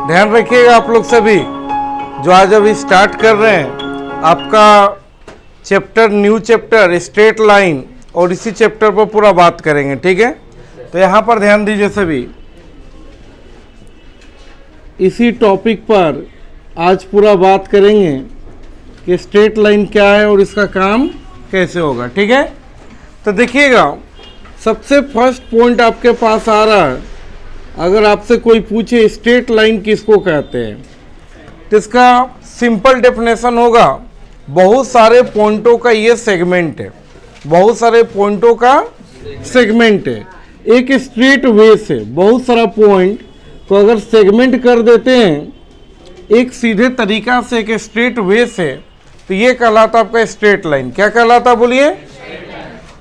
ध्यान रखिएगा आप लोग सभी जो आज अभी स्टार्ट कर रहे हैं, आपका chapter new chapter straight line और इसी चैप्टर पर पूरा बात करेंगे, ठीक है। तो यहाँ पर ध्यान दीजिए सभी, इसी टॉपिक पर आज पूरा बात करेंगे कि स्ट्रेट लाइन क्या है और इसका काम कैसे होगा, ठीक है। तो देखिएगा, सबसे फर्स्ट पॉइंट आपके पास आ रहा है, अगर आपसे कोई पूछे स्ट्रेट लाइन किसको कहते हैं, तो इसका सिंपल डेफिनेशन होगा, बहुत सारे पॉइंटों का ये सेगमेंट है, बहुत सारे पॉइंटों का सेगमेंट है। एक स्ट्रेट वे से बहुत सारा पॉइंट को अगर सेगमेंट कर देते हैं एक सीधे तरीका से, एक स्ट्रेट वे से, तो ये कहलाता आपका स्ट्रेट लाइन। क्या कहलाता बोलिए।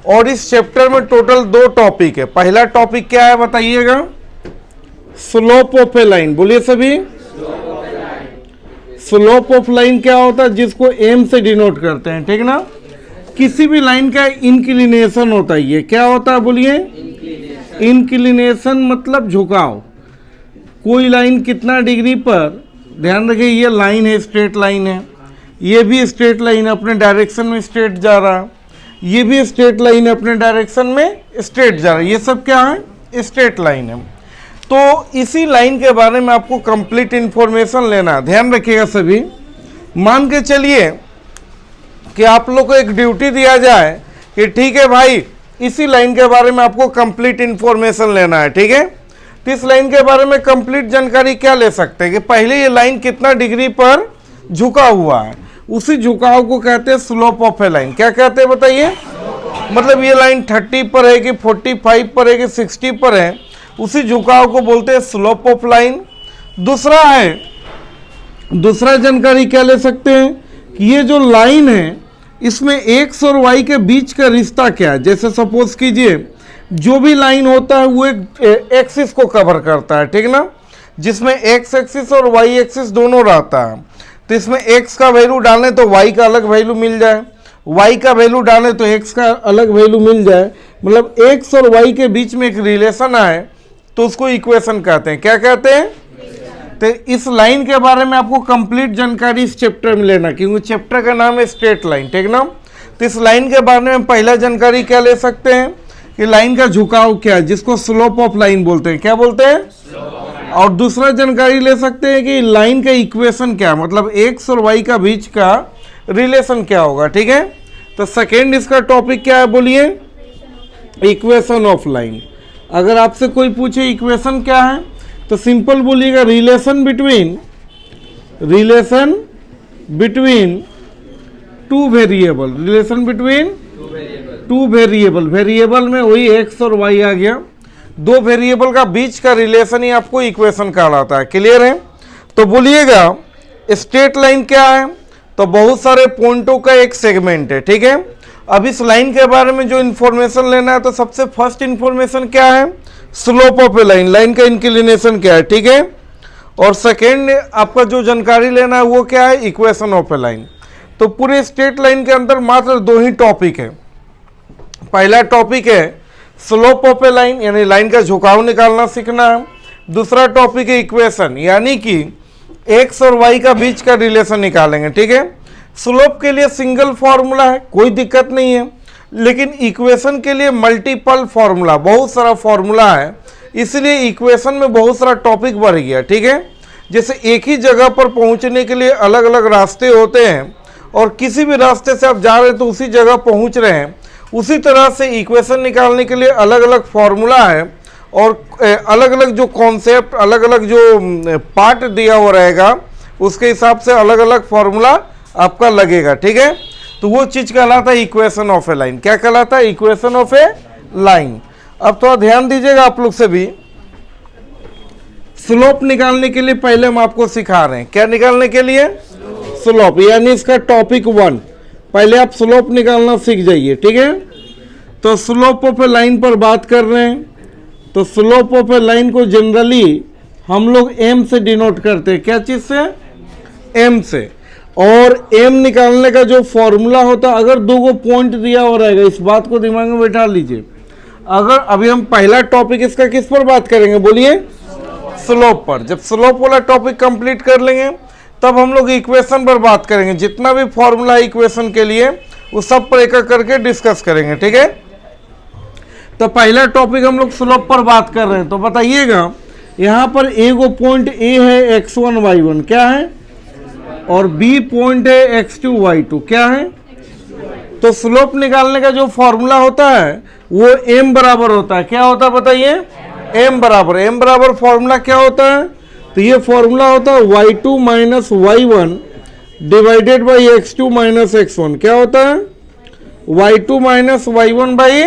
और इस चैप्टर में टोटल 2 टॉपिक है। पहला टॉपिक क्या है बताइएगा, स्लोप ऑफ ए लाइन। बोलिए सभी, स्लोप ऑफ लाइन क्या होता है, जिसको एम से डिनोट करते हैं, ठीक ना। किसी भी लाइन का इंक्लिनेशन होता है, ये क्या होता है बोलिए, इंक्लिनेशन मतलब झुकाव। कोई लाइन कितना डिग्री पर, ध्यान रखिए ये लाइन है, स्ट्रेट लाइन है, ये भी स्ट्रेट लाइन है, अपने डायरेक्शन में स्ट्रेट जा रहा है, ये भी स्ट्रेट लाइन है, अपने डायरेक्शन में स्ट्रेट जा रहा है, ये सब क्या है, स्ट्रेट लाइन है। तो इसी लाइन के बारे में आपको कंप्लीट इंफॉर्मेशन लेना है। ध्यान रखिएगा सभी, मान के चलिए कि आप लोग को एक ड्यूटी दिया जाए कि ठीक है भाई, इसी लाइन के बारे में आपको कंप्लीट इंफॉर्मेशन लेना है, ठीक है। तो इस लाइन के बारे में कंप्लीट जानकारी क्या ले सकते हैं कि पहले ये लाइन कितना डिग्री पर झुका हुआ है, उसी झुकाव को कहते हैं स्लोप ऑफ ए लाइन। क्या कहते हैं बताइए, मतलब ये लाइन 30 पर है कि 45 पर है कि 60 पर है, उसी झुकाव को बोलते हैं स्लोप ऑफ लाइन। दूसरा है, दूसरा जानकारी क्या ले सकते हैं कि ये जो लाइन है इसमें एक्स और वाई के बीच का रिश्ता क्या है। जैसे सपोज कीजिए जो भी लाइन होता है वो एक एक्सिस को कवर करता है, ठीक ना, जिसमें एक्स एक्सिस और वाई एक्सिस दोनों रहता है। तो इसमें x का वैल्यू डालें तो y का अलग वैल्यू मिल जाए, y का वैल्यू डालें तो x का अलग वैल्यू मिल जाए, मतलब x और y के बीच में एक रिलेशन आए तो उसको इक्वेशन कहते हैं। क्या कहते हैं। तो इस लाइन के बारे में आपको कंप्लीट जानकारी इस चैप्टर में लेना, क्योंकि चैप्टर का नाम है स्ट्रेट लाइन, ठीक ना। तो इस लाइन के बारे में पहला जानकारी क्या ले सकते हैं कि लाइन का झुकाव क्या है, जिसको स्लोप ऑफ लाइन बोलते हैं। क्या बोलते हैं। और दूसरा जानकारी ले सकते हैं कि लाइन का इक्वेशन क्या है, मतलब एक्स और वाई का बीच का रिलेशन क्या होगा, ठीक है। तो सेकेंड इसका टॉपिक क्या है बोलिए, इक्वेशन ऑफ लाइन। अगर आपसे कोई पूछे इक्वेशन क्या है तो सिंपल बोलिएगा, relation between two variable, relation between two variable. Variable में वही एक्स और वाई आ गया, 2 वेरिएबल का बीच का रिलेशन ही आपको इक्वेशन कहलाता है। क्लियर है। तो बोलिएगा स्ट्रेट लाइन क्या है, तो बहुत सारे पॉइंटों का एक सेगमेंट है, ठीक है। अब इस लाइन के बारे में जो इन्फॉर्मेशन लेना है, तो सबसे फर्स्ट इन्फॉर्मेशन क्या है, slope of a line, line का इंक्लिनेशन क्या है, ठीक है। और सेकेंड आपका जो जानकारी लेना है वो क्या है, इक्वेशन ऑफ ए लाइन। तो पूरे स्ट्रेट लाइन के अंदर मात्र 2 ही टॉपिक है। पहला टॉपिक है स्लोप ऑफ ए लाइन, यानी लाइन का झुकाव निकालना सीखना है। दूसरा टॉपिक है इक्वेशन, यानी कि एक्स और वाई का बीच का रिलेशन निकालेंगे, ठीक है। स्लोप के लिए सिंगल फॉर्मूला है, कोई दिक्कत नहीं है, लेकिन इक्वेशन के लिए मल्टीपल फॉर्मूला, बहुत सारा फॉर्मूला है, इसलिए इक्वेशन में बहुत सारा टॉपिक बढ़ गया, ठीक है। जैसे एक ही जगह पर पहुंचने के लिए अलग अलग रास्ते होते हैं, और किसी भी रास्ते से आप जा रहे हैं तो उसी जगह पहुंच रहे हैं, उसी तरह से इक्वेशन निकालने के लिए अलग अलग फॉर्मूला है, और अलग अलग जो कॉन्सेप्ट, अलग अलग जो पार्ट दिया हुआ रहेगा उसके हिसाब से अलग अलग फॉर्मूला आपका लगेगा, ठीक है। तो वो चीज़ कहलाता है इक्वेशन ऑफ ए लाइन। क्या कहलाता है, इक्वेशन ऑफ ए लाइन। अब थोड़ा ध्यान दीजिएगा आप लोग से भी, स्लोप निकालने के लिए पहले हम आपको सिखा रहे हैं, क्या निकालने के लिए, स्लोप, यानी इसका टॉपिक 1। पहले आप स्लोप निकालना सीख जाइए, ठीक है। तो स्लोप ऑफ ए लाइन पर बात कर रहे हैं, तो स्लोप ऑफ ए लाइन को जनरली हम लोग एम से डिनोट करते हैं। क्या चीज़ से, एम से। और एम निकालने का जो फॉर्मूला होता है, अगर 2 पॉइंट दिया हो रहेगा, इस बात को दिमाग में बैठा लीजिए। अगर अभी हम पहला टॉपिक इसका किस पर बात करेंगे बोलिए, स्लोप पर। जब स्लोप वाला टॉपिक कंप्लीट कर लेंगे तब हम लोग इक्वेशन पर बात करेंगे। जितना भी फॉर्मूला है इक्वेशन के लिए वो सब पर एक एक करके डिस्कस करेंगे, ठीक है। तो पहला टॉपिक हम लोग स्लोप पर बात कर रहे हैं। तो बताइएगा यहाँ पर ए को पॉइंट ए है x1 y1 क्या है, और बी पॉइंट है x2 y2 क्या है। तो स्लोप निकालने का जो फॉर्मूला होता है वो m बराबर होता है, क्या होता है बताइए, m बराबर फॉर्मूला क्या होता है, तो ये फॉर्मूला होता है y2 minus y1 divided by x2 minus x1 क्या होता है, y2 minus y1 by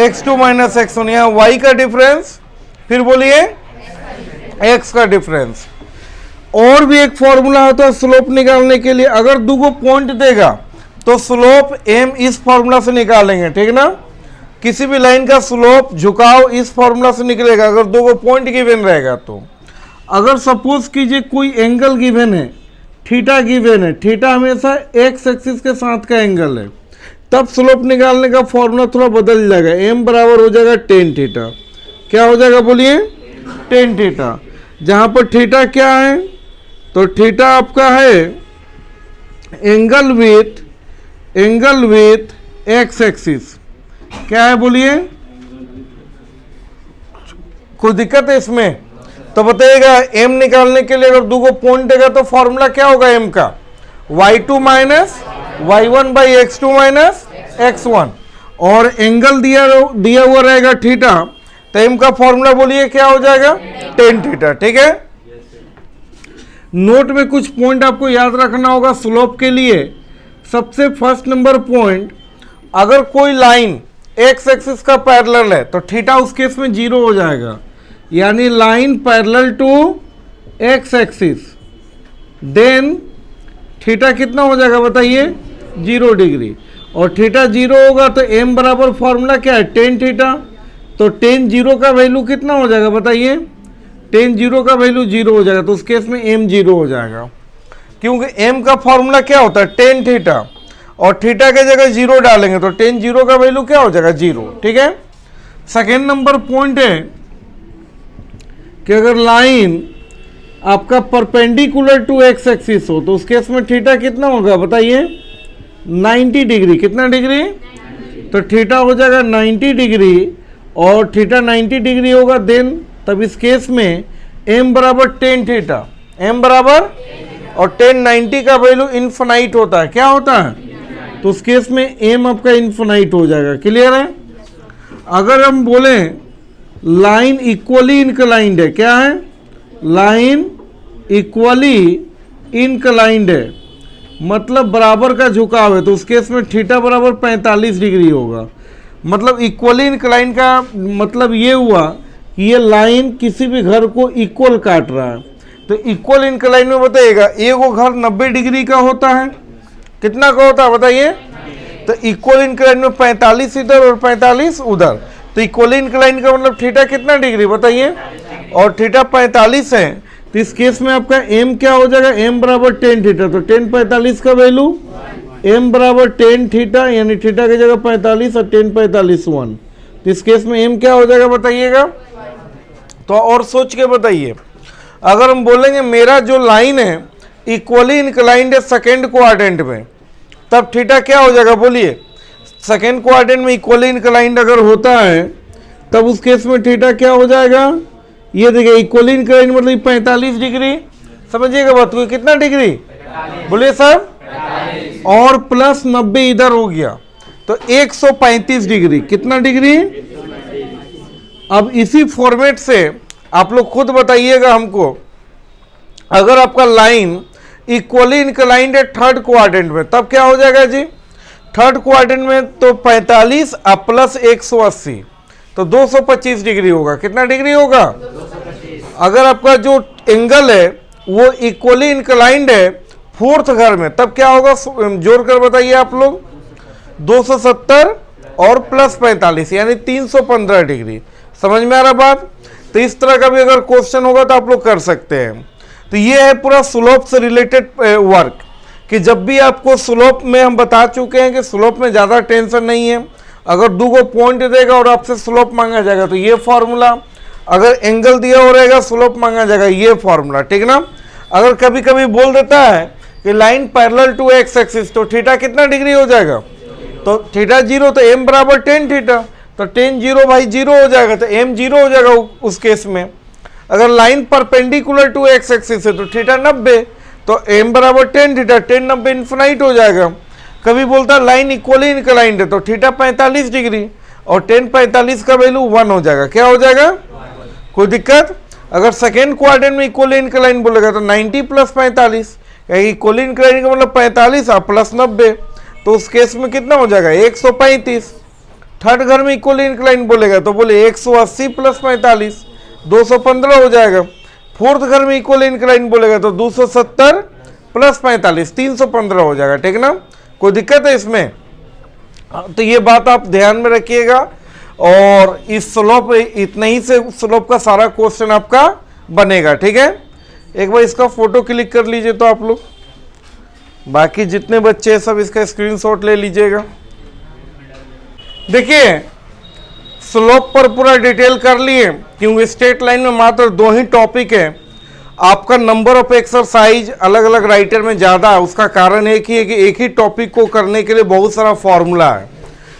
x2 minus x1। यहाँ y का डिफरेंस, फिर बोलिए x का डिफरेंस। और भी एक फॉर्मूला होता है स्लोप निकालने के लिए, अगर दो को पॉइंट देगा तो स्लोप m इस फॉर्मूला से निकालेंगे, ठीक ना। किसी भी लाइन का स्लोप झुकाव इस फॉर्मूला से निकलेगा अगर दो को पॉइंट गिवन रहेगा। तो अगर सपोज कीजिए कोई एंगल गिवन है, थीटा गिवन है, थीटा हमेशा एक्स एक्सिस के साथ का एंगल है, तब स्लोप निकालने का फॉर्मूला थोड़ा बदल जाएगा, m बराबर हो जाएगा टेन थीटा। क्या हो जाएगा बोलिए, टेन थीटा। जहां पर थीटा क्या है, तो थीटा आपका है एंगल विथ एक्स एक्सिस, क्या है बोलिए, कोई दिक्कत है इसमें। तो बताइएगा m निकालने के लिए अगर दो को पॉइंट देगा तो फॉर्मूला क्या होगा m का, y2 minus y1 by x2 minus x1, और एंगल दिया हुआ रहेगा थीटा, तो m का फॉर्मूला बोलिए क्या हो जाएगा, टेन थीटा, ठीक है। नोट में कुछ पॉइंट आपको याद रखना होगा स्लोप के लिए। सबसे फर्स्ट नंबर पॉइंट, अगर कोई लाइन एक्स एक्सिस का पैरेलल है तो थीटा उस केस में जीरो हो जाएगा, यानी line parallel to x axis, then theta कितना हो जाएगा बताइए, 0 डिग्री। और थीटा 0 होगा तो m बराबर फॉर्मूला क्या है, टेन थीटा। तो टेन 0 का वैल्यू कितना हो जाएगा बताइए, टेन 0 का वैल्यू 0 हो जाएगा, तो उस केस में m 0 हो जाएगा, क्योंकि m का फॉर्मूला क्या होता है, टेन थीटा, और थीटा के जगह 0 डालेंगे तो टेन 0 का वैल्यू क्या हो जाएगा, 0, ठीक है। सेकेंड नंबर पॉइंट है कि अगर लाइन आपका परपेंडिकुलर टू एक्स एक्सिस हो तो उस केस में थीटा कितना होगा बताइए, 90 डिग्री। कितना डिग्री, तो थीटा हो जाएगा 90 डिग्री, और थीटा 90 डिग्री होगा, देन तब इस केस में m बराबर टेन थीटा, m बराबर, और टेन 90 का वैल्यू इन्फिनाइट होता है, क्या होता है, तो उस केस में m आपका इन्फिनाइट हो जाएगा। क्लियर है। अगर हम बोले लाइन इक्वली इनक्लाइंड है, क्या है, लाइन इक्वली इनक्लाइंड है, मतलब बराबर का झुकाव है, तो उस केस में थीटा बराबर 45 डिग्री होगा। मतलब इक्वली इंक्लाइन का मतलब ये हुआ कि ये लाइन किसी भी घर को इक्वल काट रहा है। तो इक्वल इंक्लाइन में बताइएगा, एक वो घर 90 डिग्री का होता है, कितना का होता है बताइए, तो इक्वल इंक्लाइन में 45 इधर और 45 उधर, तो इक्वल इंक्लाइन का मतलब थीटा कितना डिग्री बताइए, और थीटा 45 है, तो इस केस में आपका m क्या हो जाएगा, m बराबर टेन थीटा। तो टेन 45 का वैल्यू m बराबर टेन थीटा, यानी थीटा की जगह 45 और टेन 45 1, तो इस केस में m क्या हो जाएगा बताइएगा। तो और सोच के बताइए, अगर हम बोलेंगे मेरा जो लाइन है इक्वली इंक्लाइंड है सेकेंड क्वाड्रेंट में, तब थीटा क्या हो जाएगा बोलिए, सेकेंड क्वाड्रेंट में इक्वली इंक्लाइंड अगर होता है तब उस केस में थीटा क्या हो जाएगा, ये देखिए इक्वली इंक्लाइंड मतलब 45 डिग्री, समझिएगा बात को, कितना डिग्री बोलिए सर, और प्लस 90 इधर हो गया, तो 135 डिग्री, कितना डिग्री। अब इसी फॉर्मेट से आप लोग खुद बताइएगा हमको, अगर आपका लाइन इक्वली इंक्लाइंड है थर्ड क्वाड्रेंट में, तब क्या हो जाएगा जी, थर्ड क्वाड्रेंट में तो 45 अब प्लस 180, तो 225 डिग्री होगा, कितना डिग्री होगा। अगर आपका जो एंगल है वो इक्वली इंक्लाइंड है फोर्थ घर में, तब क्या होगा, जोड़कर बताइए आप लोग, 270 और प्लस 45 यानी 315 डिग्री। समझ में आ रहा बात। तो इस तरह का भी अगर क्वेश्चन होगा तो आप लोग कर सकते हैं। तो ये है पूरा स्लोप से रिलेटेड वर्क, कि जब भी आपको स्लोप में हम बता चुके हैं कि स्लोप में ज़्यादा टेंशन नहीं है, अगर दो को पॉइंट देगा और आपसे स्लोप मांगा जाएगा तो ये फॉर्मूला, अगर एंगल दिया हो रहेगा स्लोप मांगा जाएगा, ये फॉर्मूला, ठीक ना। अगर कभी कभी बोल देता है कि line parallel to x axis, तो थीटा कितना डिग्री हो जाएगा, तो थीटा 0, तो एम बराबर टेन थीटा, तो टेन 0 भाई 0 हो जाएगा, तो एम 0 हो जाएगा उस केस में। अगर line perpendicular to x axis है तो थीटा 90, तो एम बराबर टेन थीटा, टेन 90 इन्फिनाइट हो जाएगा। कभी बोलता है लाइन इक्वली इंक्लाइंड है, तो थीटा 45 डिग्री और टेन 45 का वैल्यू 1 हो जाएगा, क्या हो जाएगा, कोई दिक्कत। अगर सेकेंड क्वाड्रेंट में इक्वली इंक्लाइन बोलेगा तो 90 प्लस 45, इक्वली इंक्लाइन का मतलब 45 प्लस 90, तो उस केस में कितना हो जाएगा 135। थर्ड घर में इक्वली इंक्लाइन बोलेगा तो बोले 180 प्लस 45 215 हो जाएगा। फोर्थ घर में इक्वली इंक्लाइन बोलेगा तो 270 प्लस 45 315 हो जाएगा, ठीक ना। कोई दिक्कत है इसमें, तो ये बात आप ध्यान में रखिएगा। और इस स्लोप, इतने ही से स्लोप का सारा क्वेश्चन आपका बनेगा, ठीक है। एक बार इसका फोटो क्लिक कर लीजिए तो आप लोग, बाकी जितने बच्चे हैं सब इसका स्क्रीनशॉट ले लीजिएगा। देखिए स्लोप पर पूरा डिटेल कर लिए, क्योंकि स्ट्रेट लाइन में मात्र 2 ही टॉपिक है। आपका नंबर ऑफ एक्सरसाइज अलग अलग राइटर में ज़्यादा है, उसका कारण एक ही है कि एक ही टॉपिक को करने के लिए बहुत सारा फॉर्मूला है।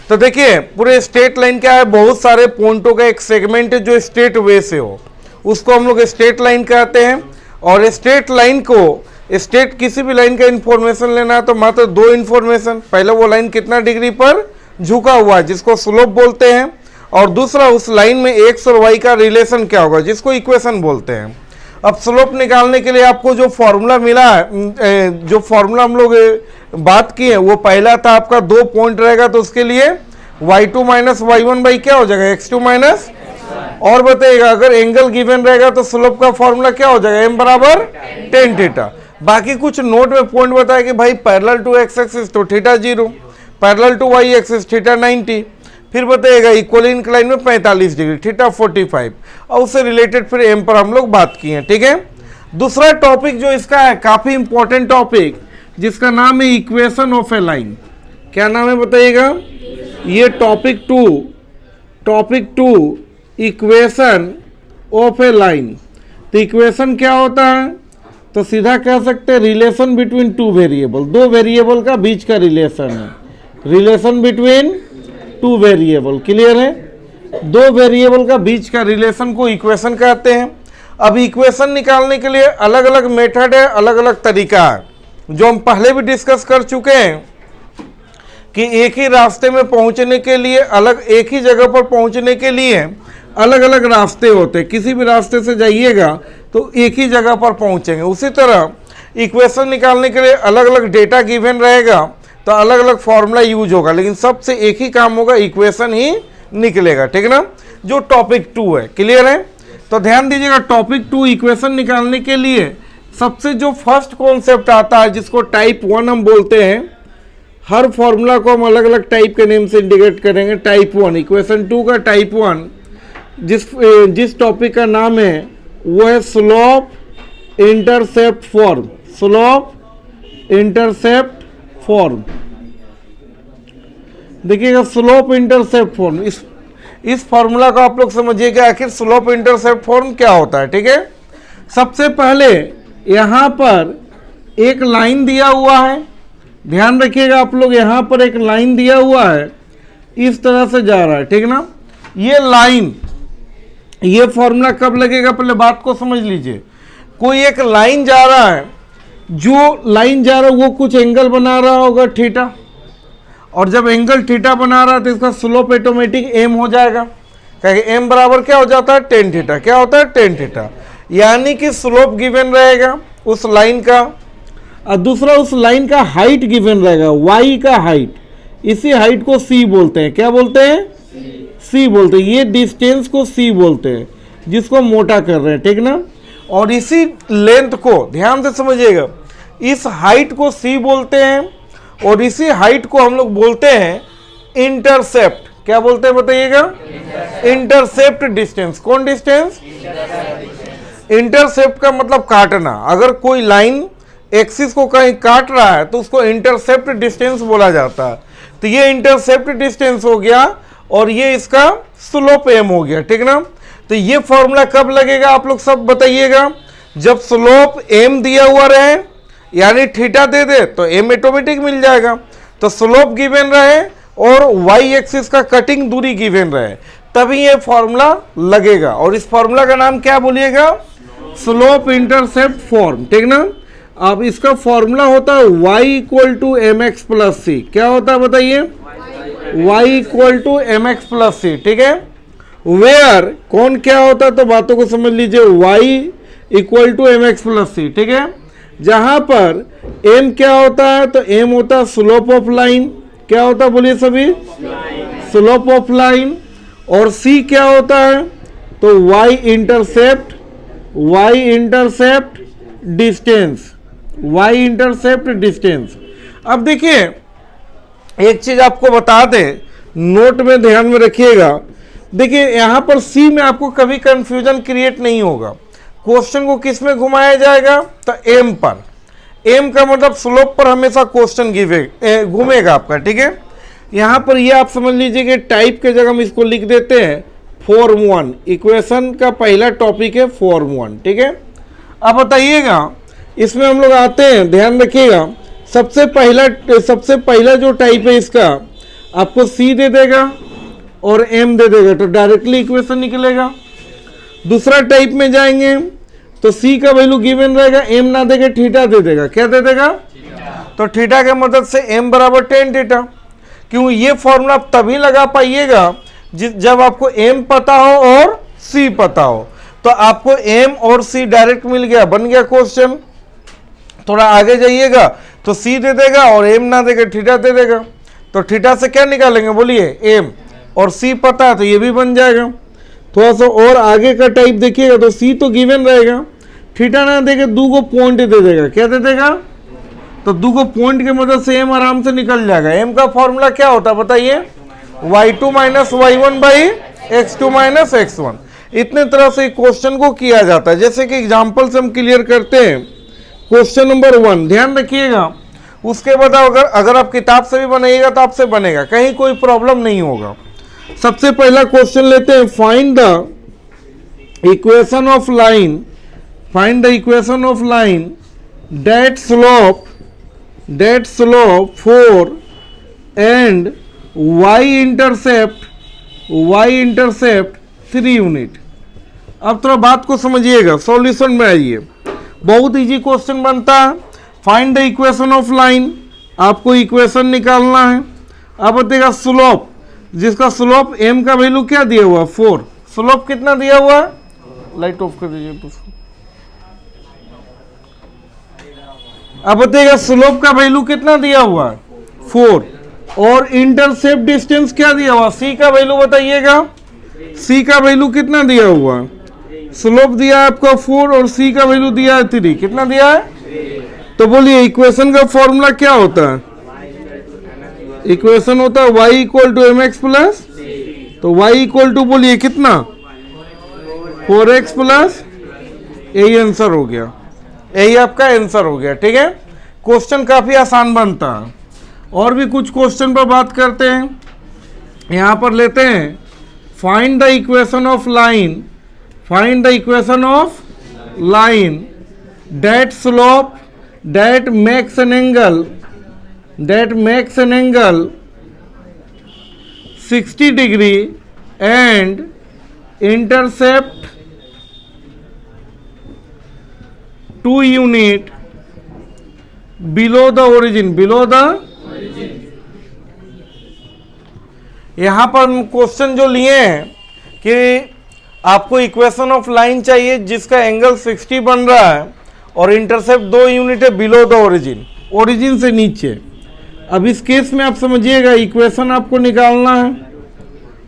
तो देखिए पूरे स्ट्रेट लाइन क्या है, बहुत सारे पॉइंटों का एक सेगमेंट है जो स्ट्रेट वे से हो, उसको हम लोग स्ट्रेट लाइन कहते हैं। और स्ट्रेट लाइन को, स्ट्रेट किसी भी लाइन का इन्फॉर्मेशन लेना है तो मात्र 2 इन्फॉर्मेशन, पहले वो लाइन कितना डिग्री पर झुका हुआ है जिसको स्लोप बोलते हैं, और दूसरा उस लाइन में एक्स और वाई का रिलेशन क्या होगा जिसको इक्वेशन बोलते हैं। अब स्लोप निकालने के लिए आपको जो फॉर्मूला मिला है, जो फॉर्मूला हम लोग बात किए वो पहला था आपका 2 पॉइंट रहेगा तो उसके लिए y2 माइनस y1 बाई क्या हो जाएगा x2 माइनस, और बताइएगा अगर एंगल गिवन रहेगा तो स्लोप का फॉर्मूला क्या हो जाएगा, m बराबर टेन थीटा। बाकी कुछ नोट में पॉइंट बताया कि भाई पैरेलल टू एक्स एक्सिस तो theta 0, parallel to y axis theta 90, फिर बताइएगा इक्वली इंक्लाइन में 45 डिग्री थीटा 45, और उससे रिलेटेड फिर एम पर हम लोग बात किए, ठीक है। दूसरा टॉपिक जो इसका है काफी इंपॉर्टेंट टॉपिक, जिसका नाम है इक्वेशन ऑफ ए लाइन। क्या नाम है बताइएगा, ये topic two equation of a line. तो इक्वेशन क्या होता है, तो सीधा कह सकते हैं रिलेशन बिटवीन 2 वेरिएबल, 2 वेरिएबल का बीच का रिलेशन है, रिलेशन बिटवीन 2 वेरिएबल, क्लियर है। 2 वेरिएबल का बीच का रिलेशन को इक्वेशन कहते हैं। अब इक्वेशन निकालने के लिए अलग अलग मेथड है, अलग अलग तरीका है, जो हम पहले भी डिस्कस कर चुके हैं कि एक ही रास्ते में पहुंचने के लिए एक ही जगह पर पहुंचने के लिए अलग अलग रास्ते होते हैं, किसी भी रास्ते से जाइएगा तो एक ही जगह पर पहुंचेंगे। उसी तरह इक्वेशन निकालने के लिए अलग अलग डेटा गिवन रहेगा तो अलग अलग फॉर्मूला यूज होगा, लेकिन सबसे एक ही काम होगा, इक्वेशन ही निकलेगा, ठीक है ना, जो टॉपिक 2 है, क्लियर है। तो ध्यान दीजिएगा टॉपिक 2 इक्वेशन निकालने के लिए सबसे जो फर्स्ट कॉन्सेप्ट आता है जिसको टाइप 1 हम बोलते हैं, हर फॉर्मूला को हम अलग अलग टाइप के नेम से इंडिकेट करेंगे। टाइप 1 इक्वेशन 2 का टाइप 1 जिस टॉपिक का नाम है वो है slope intercept form, slope intercept form. देखिएगा स्लोप इंटरसेप्ट फॉर्म, इस फॉर्मूला को आप लोग समझिएगा आखिर स्लोप इंटरसेप्ट फॉर्म क्या होता है, ठीक है। सबसे पहले यहाँ पर एक लाइन दिया हुआ है, ध्यान रखिएगा आप लोग, यहाँ पर एक लाइन दिया हुआ है, इस तरह से जा रहा है, ठीक ना। ये लाइन, ये फॉर्मूला कब लगेगा पहले बात को समझ लीजिए। कोई एक लाइन जा रहा है, जो लाइन जा रहा है वो कुछ एंगल बना रहा होगा थीटा, और जब एंगल थीटा बना रहा है तो इसका स्लोप ऑटोमेटिक एम हो जाएगा, क्योंकि एम बराबर क्या हो जाता है टेन थीटा, क्या होता है टेन थीटा, यानी कि स्लोप गिवन रहेगा उस लाइन का, और दूसरा उस लाइन का हाइट गिवन रहेगा, वाई का हाइट, इसी हाइट को सी बोलते हैं, क्या बोलते हैं, सी बोलते हैं, ये डिस्टेंस को सी बोलते हैं जिसको मोटा कर रहे हैं, ठीक ना। और इसी लेंथ को ध्यान से समझिएगा, इस हाइट को सी बोलते हैं, और इसी हाइट को हम लोग बोलते हैं इंटरसेप्ट, क्या बोलते हैं बताइएगा, इंटरसेप्ट डिस्टेंस। कौन डिस्टेंस, इंटरसेप्ट का मतलब काटना। अगर कोई लाइन एक्सिस को कहीं काट रहा है तो उसको इंटरसेप्ट डिस्टेंस बोला जाता है। तो ये इंटरसेप्ट डिस्टेंस हो गया और ये इसका स्लोप एम हो गया, ठीक ना। तो ये फॉर्मूला कब लगेगा आप लोग सब बताइएगा, जब स्लोप m दिया हुआ रहे यानी थीटा दे दे तो m ऑटोमेटिक मिल जाएगा। तो स्लोप गिवन रहे और y एक्सिस का कटिंग दूरी गिवन रहे तभी ये फॉर्मूला लगेगा। और इस फॉर्मूला का नाम क्या बोलिएगा, स्लोप इंटरसेप्ट फॉर्म, ठीक ना। अब इसका फॉर्मूला होता है y equal to m x plus c. क्या होता है बताइए, y equal to m x plus c, ठीक है। वेयर कौन क्या होता है तो बातों को समझ लीजिए, y equal to m x plus c, ठीक है। जहां पर m क्या होता है तो m होता है स्लोप ऑफ लाइन। क्या होता है बोलिए सभी, स्लोप ऑफ लाइन। और c क्या होता है तो y intercept distance, y intercept distance. अब देखिए एक चीज आपको बता दें, नोट में ध्यान में रखिएगा। देखिए यहां पर c में आपको कभी कंफ्यूजन क्रिएट नहीं होगा। क्वेश्चन को किस में घुमाया जाएगा तो m पर। m का मतलब स्लोप पर हमेशा क्वेश्चन घूमेगा आपका, ठीक है। यहां पर ये आप समझ लीजिए कि टाइप के जगह हम इसको लिख देते हैं फॉर्म 1। इक्वेशन का पहला टॉपिक है फॉर्म 1, ठीक है। अब बताइएगा इसमें हम लोग आते हैं, ध्यान रखिएगा। सबसे पहला जो टाइप है इसका आपको c दे देगा और m दे देगा तो डायरेक्टली इक्वेशन निकलेगा। दूसरा टाइप में जाएंगे तो c का वैल्यू गिवन रहेगा, m ना देगा थीटा दे देगा। क्या दे देगा तो थीटा के मदद से m बराबर tan थीटा। क्यों, ये फॉर्मूला आप तभी लगा पाइएगा जब आपको m पता हो और c पता हो। तो आपको m और c डायरेक्ट मिल गया, बन गया क्वेश्चन। थोड़ा आगे जाइएगा तो c दे देगा और m ना देगा थीटा दे देगा। तो थीटा से क्या निकालेंगे बोलिए, m, और c पता है तो ये भी बन जाएगा। थोड़ा सा और आगे का टाइप देखिएगा तो c तो गिवन रहेगा, थीटा ना देगा दो को पॉइंट दे देगा। क्या दे देगा तो दो को पॉइंट की मदद से m आराम से निकल जाएगा। m का फॉर्मूला क्या होता है बताइए, y2 minus y1 by x2 minus x1। इतने तरह से क्वेश्चन को किया जाता है। जैसे कि एग्जाम्पल से हम क्लियर करते हैं क्वेश्चन नंबर 1, ध्यान रखिएगा। उसके बाद अगर आप किताब से भी बनाइएगा तो आपसे बनेगा, कहीं कोई प्रॉब्लम नहीं होगा। सबसे पहला क्वेश्चन लेते हैं, find the equation of line, find the equation of line that slope 4 and y intercept 3 unit. अब थोड़ा बात को समझिएगा, सॉल्यूशन में आइए। बहुत इजी क्वेश्चन बनता है। Find the equation of line, आपको इक्वेशन निकालना है। अब बताइएगा स्लोप, जिसका स्लोप m का वैल्यू क्या दिया हुआ 4, स्लोप कितना दिया हुआ, लाइट ऑफ कर दीजिए तो। अब बताइएगा स्लोप का वैल्यू कितना दिया हुआ 4 और इंटरसेप्ट डिस्टेंस क्या दिया हुआ, c का वैल्यू बताइएगा। c का वैल्यू कितना दिया हुआ, स्लोप दिया है आपका 4 और c का वैल्यू दिया है 3। कितना दिया है तो बोलिए इक्वेशन का फॉर्मूला क्या होता है, इक्वेशन होता है y equal to m x plus, तो y इक्वल टू बोलिए कितना 4x प्लस, यही आंसर हो गया, यही आपका आंसर हो गया, ठीक है। क्वेश्चन काफी आसान बनता है। और भी कुछ क्वेश्चन पर बात करते हैं। यहां पर लेते हैं find the equation of line, find the equation of line that slope that makes an angle 60 degree and intercept 2 unit below the origin, यहां पर क्वेश्चन जो लिए हैं कि आपको इक्वेशन ऑफ लाइन चाहिए जिसका एंगल 60 बन रहा है और इंटरसेप्ट 2 यूनिट है बिलो द ओरिजिन से नीचे। अब इस केस में आप समझिएगा इक्वेशन आपको निकालना है,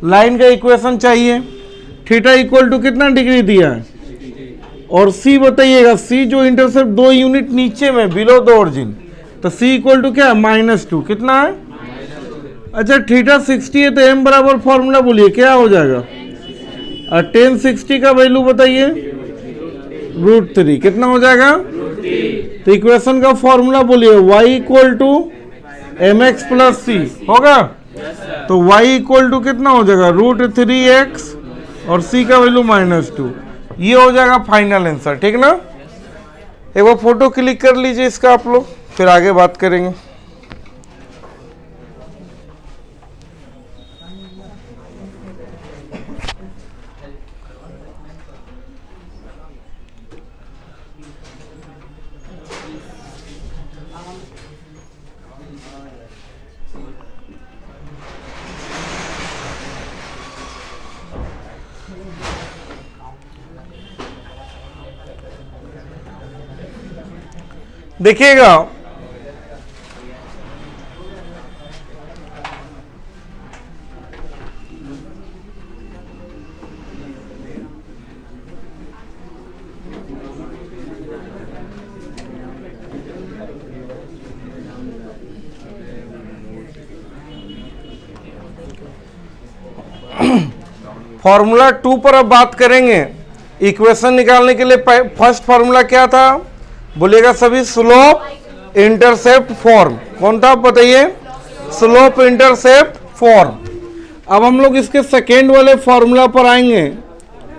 लाइन का इक्वेशन चाहिए। थीटा इक्वल टू कितना डिग्री दिया है और c बताइएगा, c जो इंटरसेप्ट 2 यूनिट नीचे में बिलो द ओरिजिन, तो c इक्वल टू क्या है -2। कितना है, अच्छा थीटा 60 है तो m बराबर फॉर्मूला बोलिए क्या हो जाएगा, और tan 60 का वैल्यू बताइए √3। कितना हो जाएगा, तो इक्वेशन का फॉर्मूला बोलिए y equal to m x plus c होगा। तो y इक्वल टू कितना हो जाएगा √3x और सी का वैल्यू -2। ये हो जाएगा फाइनल आंसर, ठीक ना। एक बार फोटो क्लिक कर लीजिए इसका आप लोग, फिर आगे बात करेंगे। देखिएगा फॉर्मूला 2 पर अब बात करेंगे। इक्वेशन निकालने के लिए फर्स्ट फॉर्मूला क्या था, बोलिएगा सभी, स्लोप इंटरसेप्ट फॉर्म। कौन था बताइए, स्लोप इंटरसेप्ट फॉर्म। अब हम लोग इसके सेकेंड वाले फॉर्मूला पर आएंगे,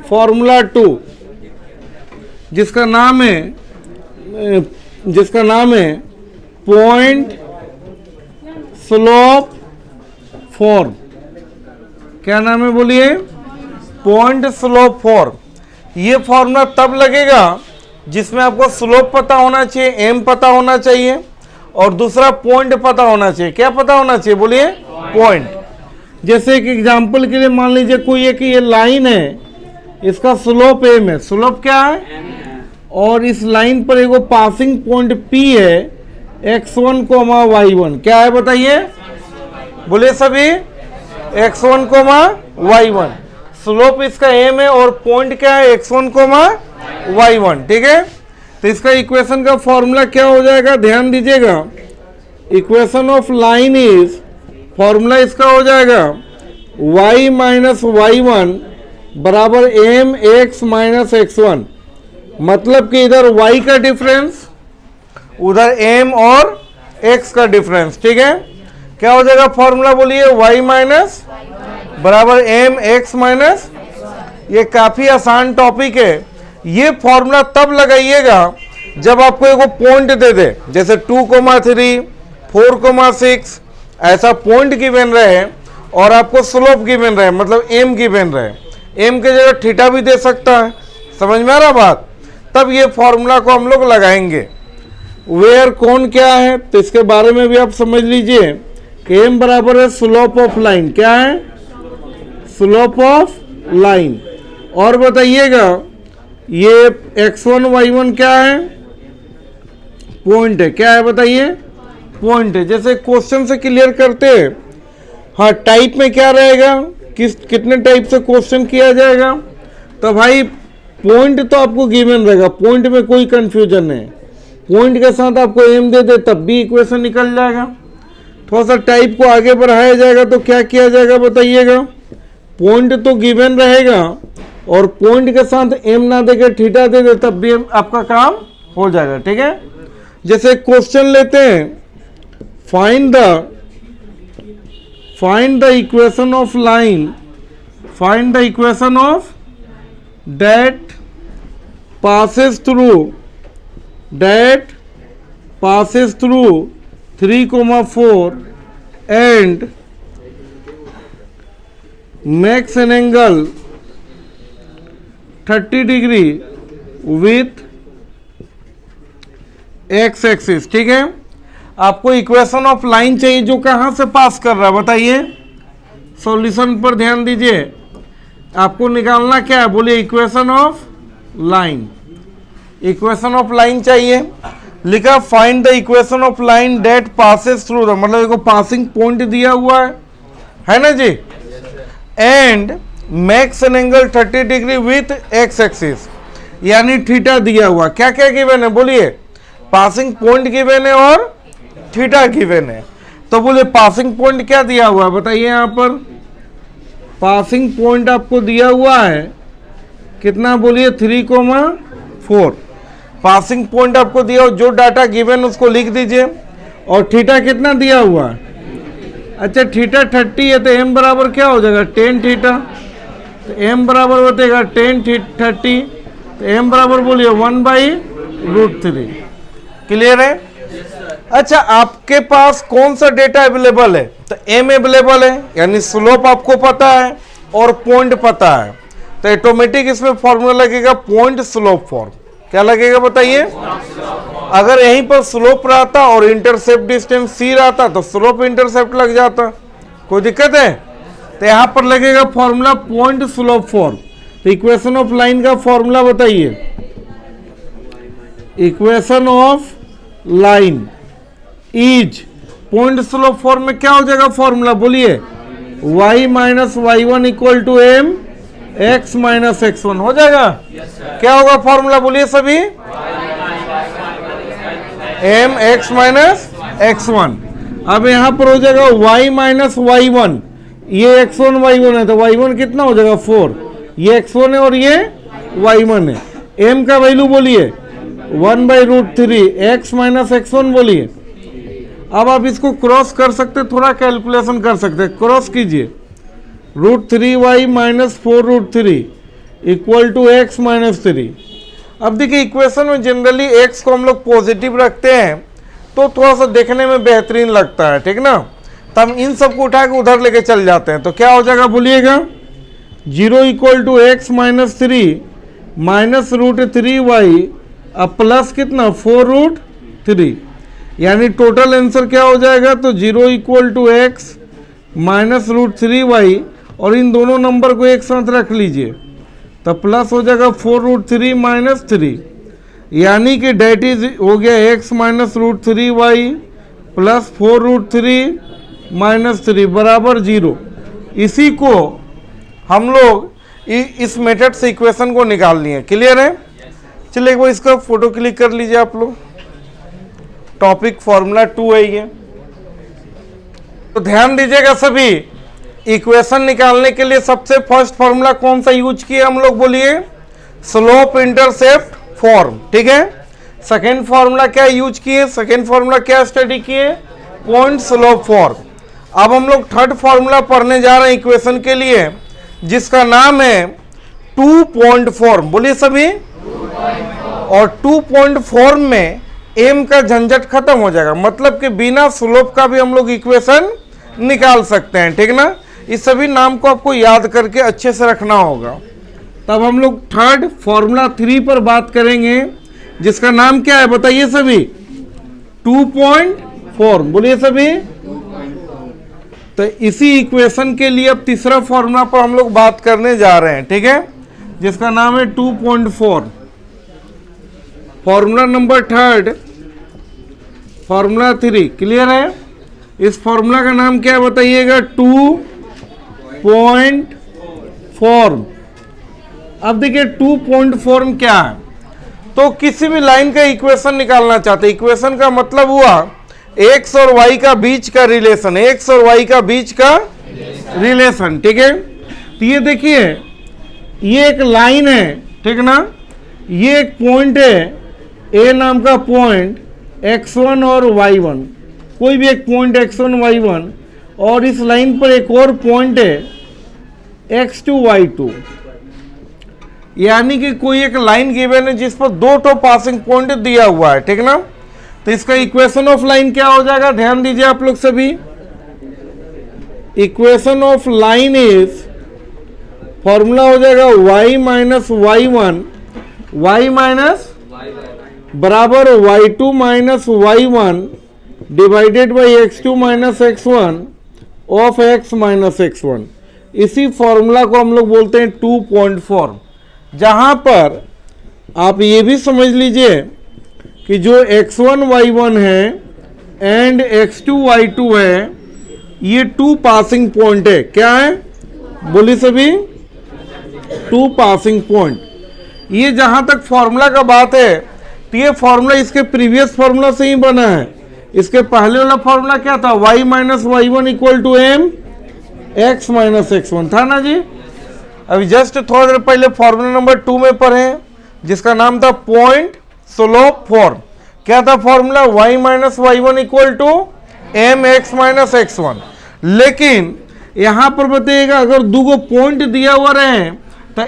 फॉर्मूला 2, जिसका नाम है पॉइंट स्लोप फॉर्म। क्या नाम है बोलिए, पॉइंट स्लोप फॉर्म। ये फॉर्मूला तब लगेगा जिसमें आपको स्लोप पता होना चाहिए, एम पता होना चाहिए, और दूसरा पॉइंट पता होना चाहिए। क्या पता होना चाहिए बोलिए, पॉइंट। जैसे एक एग्जांपल के लिए मान लीजिए कोई एक ये लाइन है, इसका स्लोप एम है, स्लोप क्या है, और इस लाइन पर एक पासिंग पॉइंट पी है, x1, y1। क्या है बताइए, बोलिए सभी, x1, y1। स्लोप इसका एम है और पॉइंट क्या है, x1, y1, ठीक है। तो इसका इक्वेशन का फॉर्मूला क्या हो जाएगा, ध्यान दीजिएगा। Equation of line is, formula इसका हो जाएगा y माइनस y1 बराबर एम एक्स माइनस x1। मतलब कि इधर y का डिफरेंस, उधर m और x का डिफरेंस, ठीक है। क्या हो जाएगा फॉर्मूला बोलिए, y माइनस बराबर एम एक्स माइनस। ये काफी आसान टॉपिक है। ये फॉर्मूला तब लगाइएगा जब आपको एक पॉइंट दे दे, जैसे 2,3, 4,6 ऐसा पॉइंट गिवन रहे और आपको स्लोप गिवन रहे, मतलब एम गिवन रहे। एम के जगह थीटा भी दे सकता है, समझ में आ रहा बात। तब ये फॉर्मूला को हम लोग लगाएंगे। वेयर कौन क्या है, तो इसके बारे में भी आप समझ लीजिए कि एम बराबर है स्लोप ऑफ लाइन। क्या है, स्लोप ऑफ लाइन। और बताइएगा ये x1, y1 क्या है, पॉइंट है। क्या है बताइए, पॉइंट है। जैसे क्वेश्चन से क्लियर करते हैं, हाँ टाइप में क्या रहेगा, कितने टाइप से क्वेश्चन किया जाएगा। तो भाई पॉइंट तो आपको गिवन रहेगा, पॉइंट में कोई कंफ्यूजन नहीं। पॉइंट के साथ आपको एम दे दे तब भी इक्वेशन निकल जाएगा। थोड़ा सा टाइप को आगे बढ़ाया जाएगा तो क्या किया जाएगा बताइएगा, पॉइंट तो गिवन रहेगा और पॉइंट के साथ एम ना देकर थीटा दे दे तब भी आपका काम हो जाएगा, ठीक है। जैसे क्वेश्चन लेते हैं, find the equation of line, find the equation of that passes through 3,4 and makes an angle 30 degree with x axis, ठीक है। आपको इक्वेशन ऑफ लाइन चाहिए जो कहां से पास कर रहा है बताइए। सॉल्यूशन पर ध्यान दीजिए, आपको निकालना क्या है बोलिए, equation of line. Equation of line चाहिए, लिखा find the equation of line that passes through the, मतलब एक पासिंग पॉइंट दिया हुआ है ना जी, and makes an angle 30 degree with x axis, यानी थीटा दिया हुआ। क्या क्या गिवन है बोलिए, पासिंग पॉइंट गिवन है और थीटा गिवन है। तो बोलिए पासिंग पॉइंट क्या दिया हुआ है बताइए। यहां पर पासिंग पॉइंट आपको दिया हुआ है कितना बोलिए, 3,4। पासिंग पॉइंट आपको दिया, जो डाटा गिवन उसको लिख दीजिए। और थीटा कितना दिया हुआ है, अच्छा थीटा 30 है तो एम बराबर क्या हो जाएगा, 10 थीटा। तो m बराबर बतेगा 1030, तो m बराबर बोलिए 1/√3। क्लियर है? अच्छा, आपके पास कौन सा डेटा अवेलेबल है? तो m अवेलेबल है, यानी स्लोप आपको पता है और पॉइंट पता है, तो ऑटोमेटिक इसमें फॉर्मूला लगेगा पॉइंट स्लोप फॉर्म। क्या लगेगा बताइए? अगर यहीं पर स्लोप रहता और इंटरसेप्ट डिस्टेंस c रहता तो स्लोप इंटरसेप्ट लग जाता, कोई दिक्कत है? तो यहां पर लगेगा फॉर्मूला पॉइंट स्लोप फॉर्म। तो इक्वेशन ऑफ लाइन का फॉर्मूला बताइए। Equation of line is, point slope form में क्या हो जाएगा फॉर्मूला बोलिए? y minus y1 equal to m x minus x1 हो जाएगा। क्या होगा फॉर्मूला बोलिए सभी? m x minus x1। अब यहां पर हो जाएगा y माइनस y1, ये x1 y1 है, तो y1 कितना हो जाएगा 4, ये x1 है और ये y1 है। m का वैल्यू बोलिए 1/√3, x माइनस x1 बोलिए। अब आप इसको क्रॉस कर सकते, थोड़ा कैलकुलेशन कर सकते, क्रॉस कीजिए। √3y minus 4√3 equal to x minus 3। अब देखिए इक्वेशन में जनरली x को हम लोग पॉजिटिव रखते हैं तो थोड़ा सा देखने में बेहतरीन लगता है, ठीक ना? तो हम इन सबको उठा के उधर लेके चल जाते हैं, तो क्या हो जाएगा बोलिएगा? 0 equal to x minus 3 minus √3y अब प्लस कितना 4√3, यानी टोटल आंसर क्या हो जाएगा? तो 0 equal to x minus √3y, और इन दोनों नंबर को एक साथ रख लीजिए तो प्लस हो जाएगा 4√3 माइनस 3, यानी कि डेट इज हो गया x minus √3y plus 4√3 minus 3 बराबर 0। इसी को हम लोग इस मेथड से इक्वेशन को निकाल लिए। क्लियर है? चलिए एक बार इसका फोटो क्लिक कर लीजिए आप लोग। टॉपिक फॉर्मूला 2 है ये, तो ध्यान दीजिएगा सभी। इक्वेशन निकालने के लिए सबसे फर्स्ट फॉर्मूला कौन सा यूज किया हम लोग बोलिए? स्लोप इंटरसेप्ट फॉर्म, ठीक है। सेकेंड फॉर्मूला क्या यूज किए? सेकेंड फॉर्मूला क्या स्टडी किए? Point slope form. अब हम लोग थर्ड फॉर्मूला पढ़ने जा रहे हैं इक्वेशन के लिए, जिसका नाम है 2 पॉइंट फॉर्म। बोलिए सभी। और 2 पॉइंट फॉर्म में एम का झंझट खत्म हो जाएगा, मतलब कि बिना स्लोप का भी हम लोग इक्वेशन निकाल सकते हैं, ठीक ना। इस सभी नाम को आपको याद करके अच्छे से रखना होगा। तब हम लोग थर्ड फॉर्मूला 3 पर बात करेंगे, जिसका नाम क्या है बताइए सभी? 2 पॉइंट फॉर्म। बोलिए सभी। तो इसी इक्वेशन के लिए अब तीसरा फॉर्मूला पर हम लोग बात करने जा रहे हैं, ठीक है, जिसका नाम है 2 point form. Formula number third, formula 3। Clear है? इस फॉर्मूला का नाम क्या है बताइएगा? 2 पॉइंट फॉर्म। अब देखिए 2 पॉइंट फॉर्म क्या है। तो किसी भी लाइन का इक्वेशन निकालना चाहते, इक्वेशन का मतलब हुआ x और y का बीच का रिलेशन, x और y का बीच का रिलेशन, ठीक है। तो ये देखिए, ये एक लाइन है, ठीक ना, ये एक पॉइंट है a नाम का पॉइंट, x1 और y1, कोई भी एक पॉइंट x1 y1, और इस लाइन पर एक और पॉइंट है x2 y2, यानी कि कोई एक लाइन गिवन है जिस पर 2 तो पासिंग पॉइंट दिया हुआ है, ठीक ना। तो इसका इक्वेशन ऑफ लाइन क्या हो जाएगा? ध्यान दीजिए आप लोग सभी। Equation of line is, formula हो जाएगा y minus y1, y minus बराबर y2 minus y1 divided by x2 minus x1 of x minus x1। इसी फॉर्मूला को हम लोग बोलते हैं 2 पॉइंट फॉर्म, जहां पर आप ये भी समझ लीजिए कि जो x1 y1 है एंड x2 y2 है, ये 2 पासिंग पॉइंट है। क्या है? बोलिए सभी। 2 पासिंग पॉइंट। ये जहां तक फॉर्मूला का बात है, तो ये फॉर्मूला इसके प्रीवियस फॉर्मूला से ही बना है। इसके पहले वाला फॉर्मूला क्या था? y minus y1 equal to m x minus x1 था ना जी। अभी जस्ट थोड़ा देर पहले फॉर्मूला नंबर 2 में पढ़े, जिसका नाम था पॉइंट स्लोप फॉर्म। क्या था formula? y minus y1 equal to m x minus x1। लेकिन यहाँ पर बताइएगा अगर दो गो पॉइंट दिया हुआ रहे तो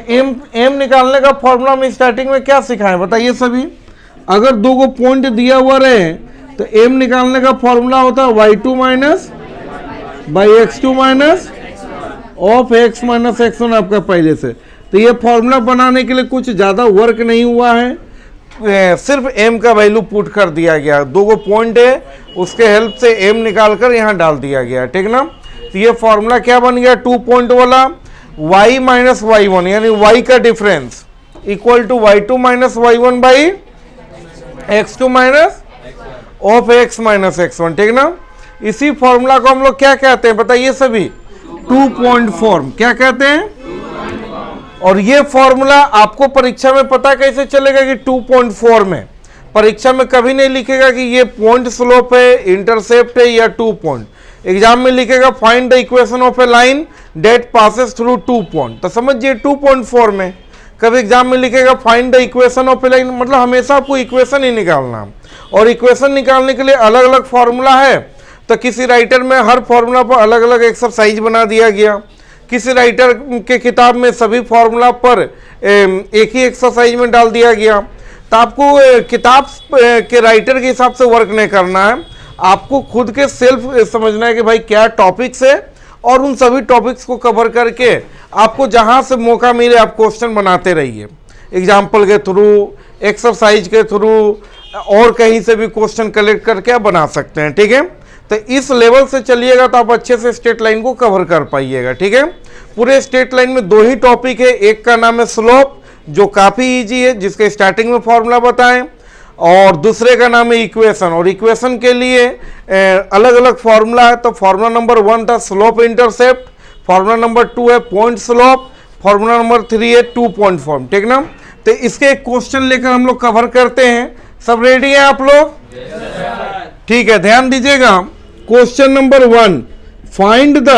एम निकालने का फॉर्मूला हम स्टार्टिंग में क्या सिखाएं बताइए सभी। अगर दो गो पॉइंट दिया हुआ रहे तो एम निकालने का फॉर्मूला होता है y2 minus by x2 minus of x minus x1 आपका पहले से। तो ये फॉर्मूला बनाने के लिए कुछ ज़्यादा वर्क नहीं हुआ है, सिर्फ m का वैल्यू पुट कर दिया गया, दो गो पॉइंट है उसके हेल्प से m निकाल कर यहाँ डाल दिया गया, ठीक ना। तो ये फॉर्मूला क्या बन गया, 2 पॉइंट वाला y माइनस y1 यानी y का difference equal to y2 minus y1 by x2 minus of x minus x1, ठीक ना। इसी फॉर्मूला को हम लोग क्या कहते हैं बताइए सभी, 2 पॉइंट फॉर्म, क्या कहते हैं। और ये फॉर्मूला आपको परीक्षा में पता कैसे चलेगा कि 2 पॉइंट फॉर्म है। परीक्षा में कभी नहीं लिखेगा कि ये पॉइंट स्लोप है, इंटरसेप्ट है या 2 पॉइंट। एग्जाम में लिखेगा find the equation of a line that passes through 2 point, तो समझिए 2 पॉइंट फॉर्म है। कभी एग्जाम में लिखेगा find the equation of a line, मतलब हमेशा आपको इक्वेशन ही निकालना, और इक्वेशन निकालने के लिए अलग अलग फॉर्मूला है। तो किसी राइटर में हर फॉर्मूला पर अलग अलग एक्सरसाइज बना दिया गया, किसी राइटर के किताब में सभी फॉर्मूला पर एक ही एक्सरसाइज में डाल दिया गया। तो आपको किताब के राइटर के हिसाब से वर्क नहीं करना है, आपको खुद के सेल्फ समझना है कि भाई क्या टॉपिक्स है, और उन सभी टॉपिक्स को कवर करके आपको जहां से मौका मिले आप क्वेश्चन बनाते रहिए, एग्जाम्पल के थ्रू, एक्सरसाइज के थ्रू, और कहीं से भी क्वेश्चन कलेक्ट करके आप बना सकते हैं, ठीक है। तो इस लेवल से चलिएगा तो आप अच्छे से स्ट्रेट लाइन को कवर कर पाइएगा, ठीक है। पूरे स्ट्रेट लाइन में 2 ही टॉपिक है, एक का नाम है स्लोप जो काफ़ी इजी है, जिसके स्टार्टिंग में फॉर्मूला बताएं, और दूसरे का नाम है इक्वेशन। और इक्वेशन के लिए अलग अलग फॉर्मूला है। तो फॉर्मूला नंबर 1 था स्लोप इंटरसेप्ट, फॉर्मूला नंबर 2 है पॉइंट स्लोप, फॉर्मूला नंबर 3 है 2 पॉइंट फॉर्म, ठीक ना। तो इसके एक क्वेश्चन लेकर हम लोग कवर करते हैं। सब रेडी है आप लोग? ठीक है, ध्यान दीजिएगा। Question number 1, find the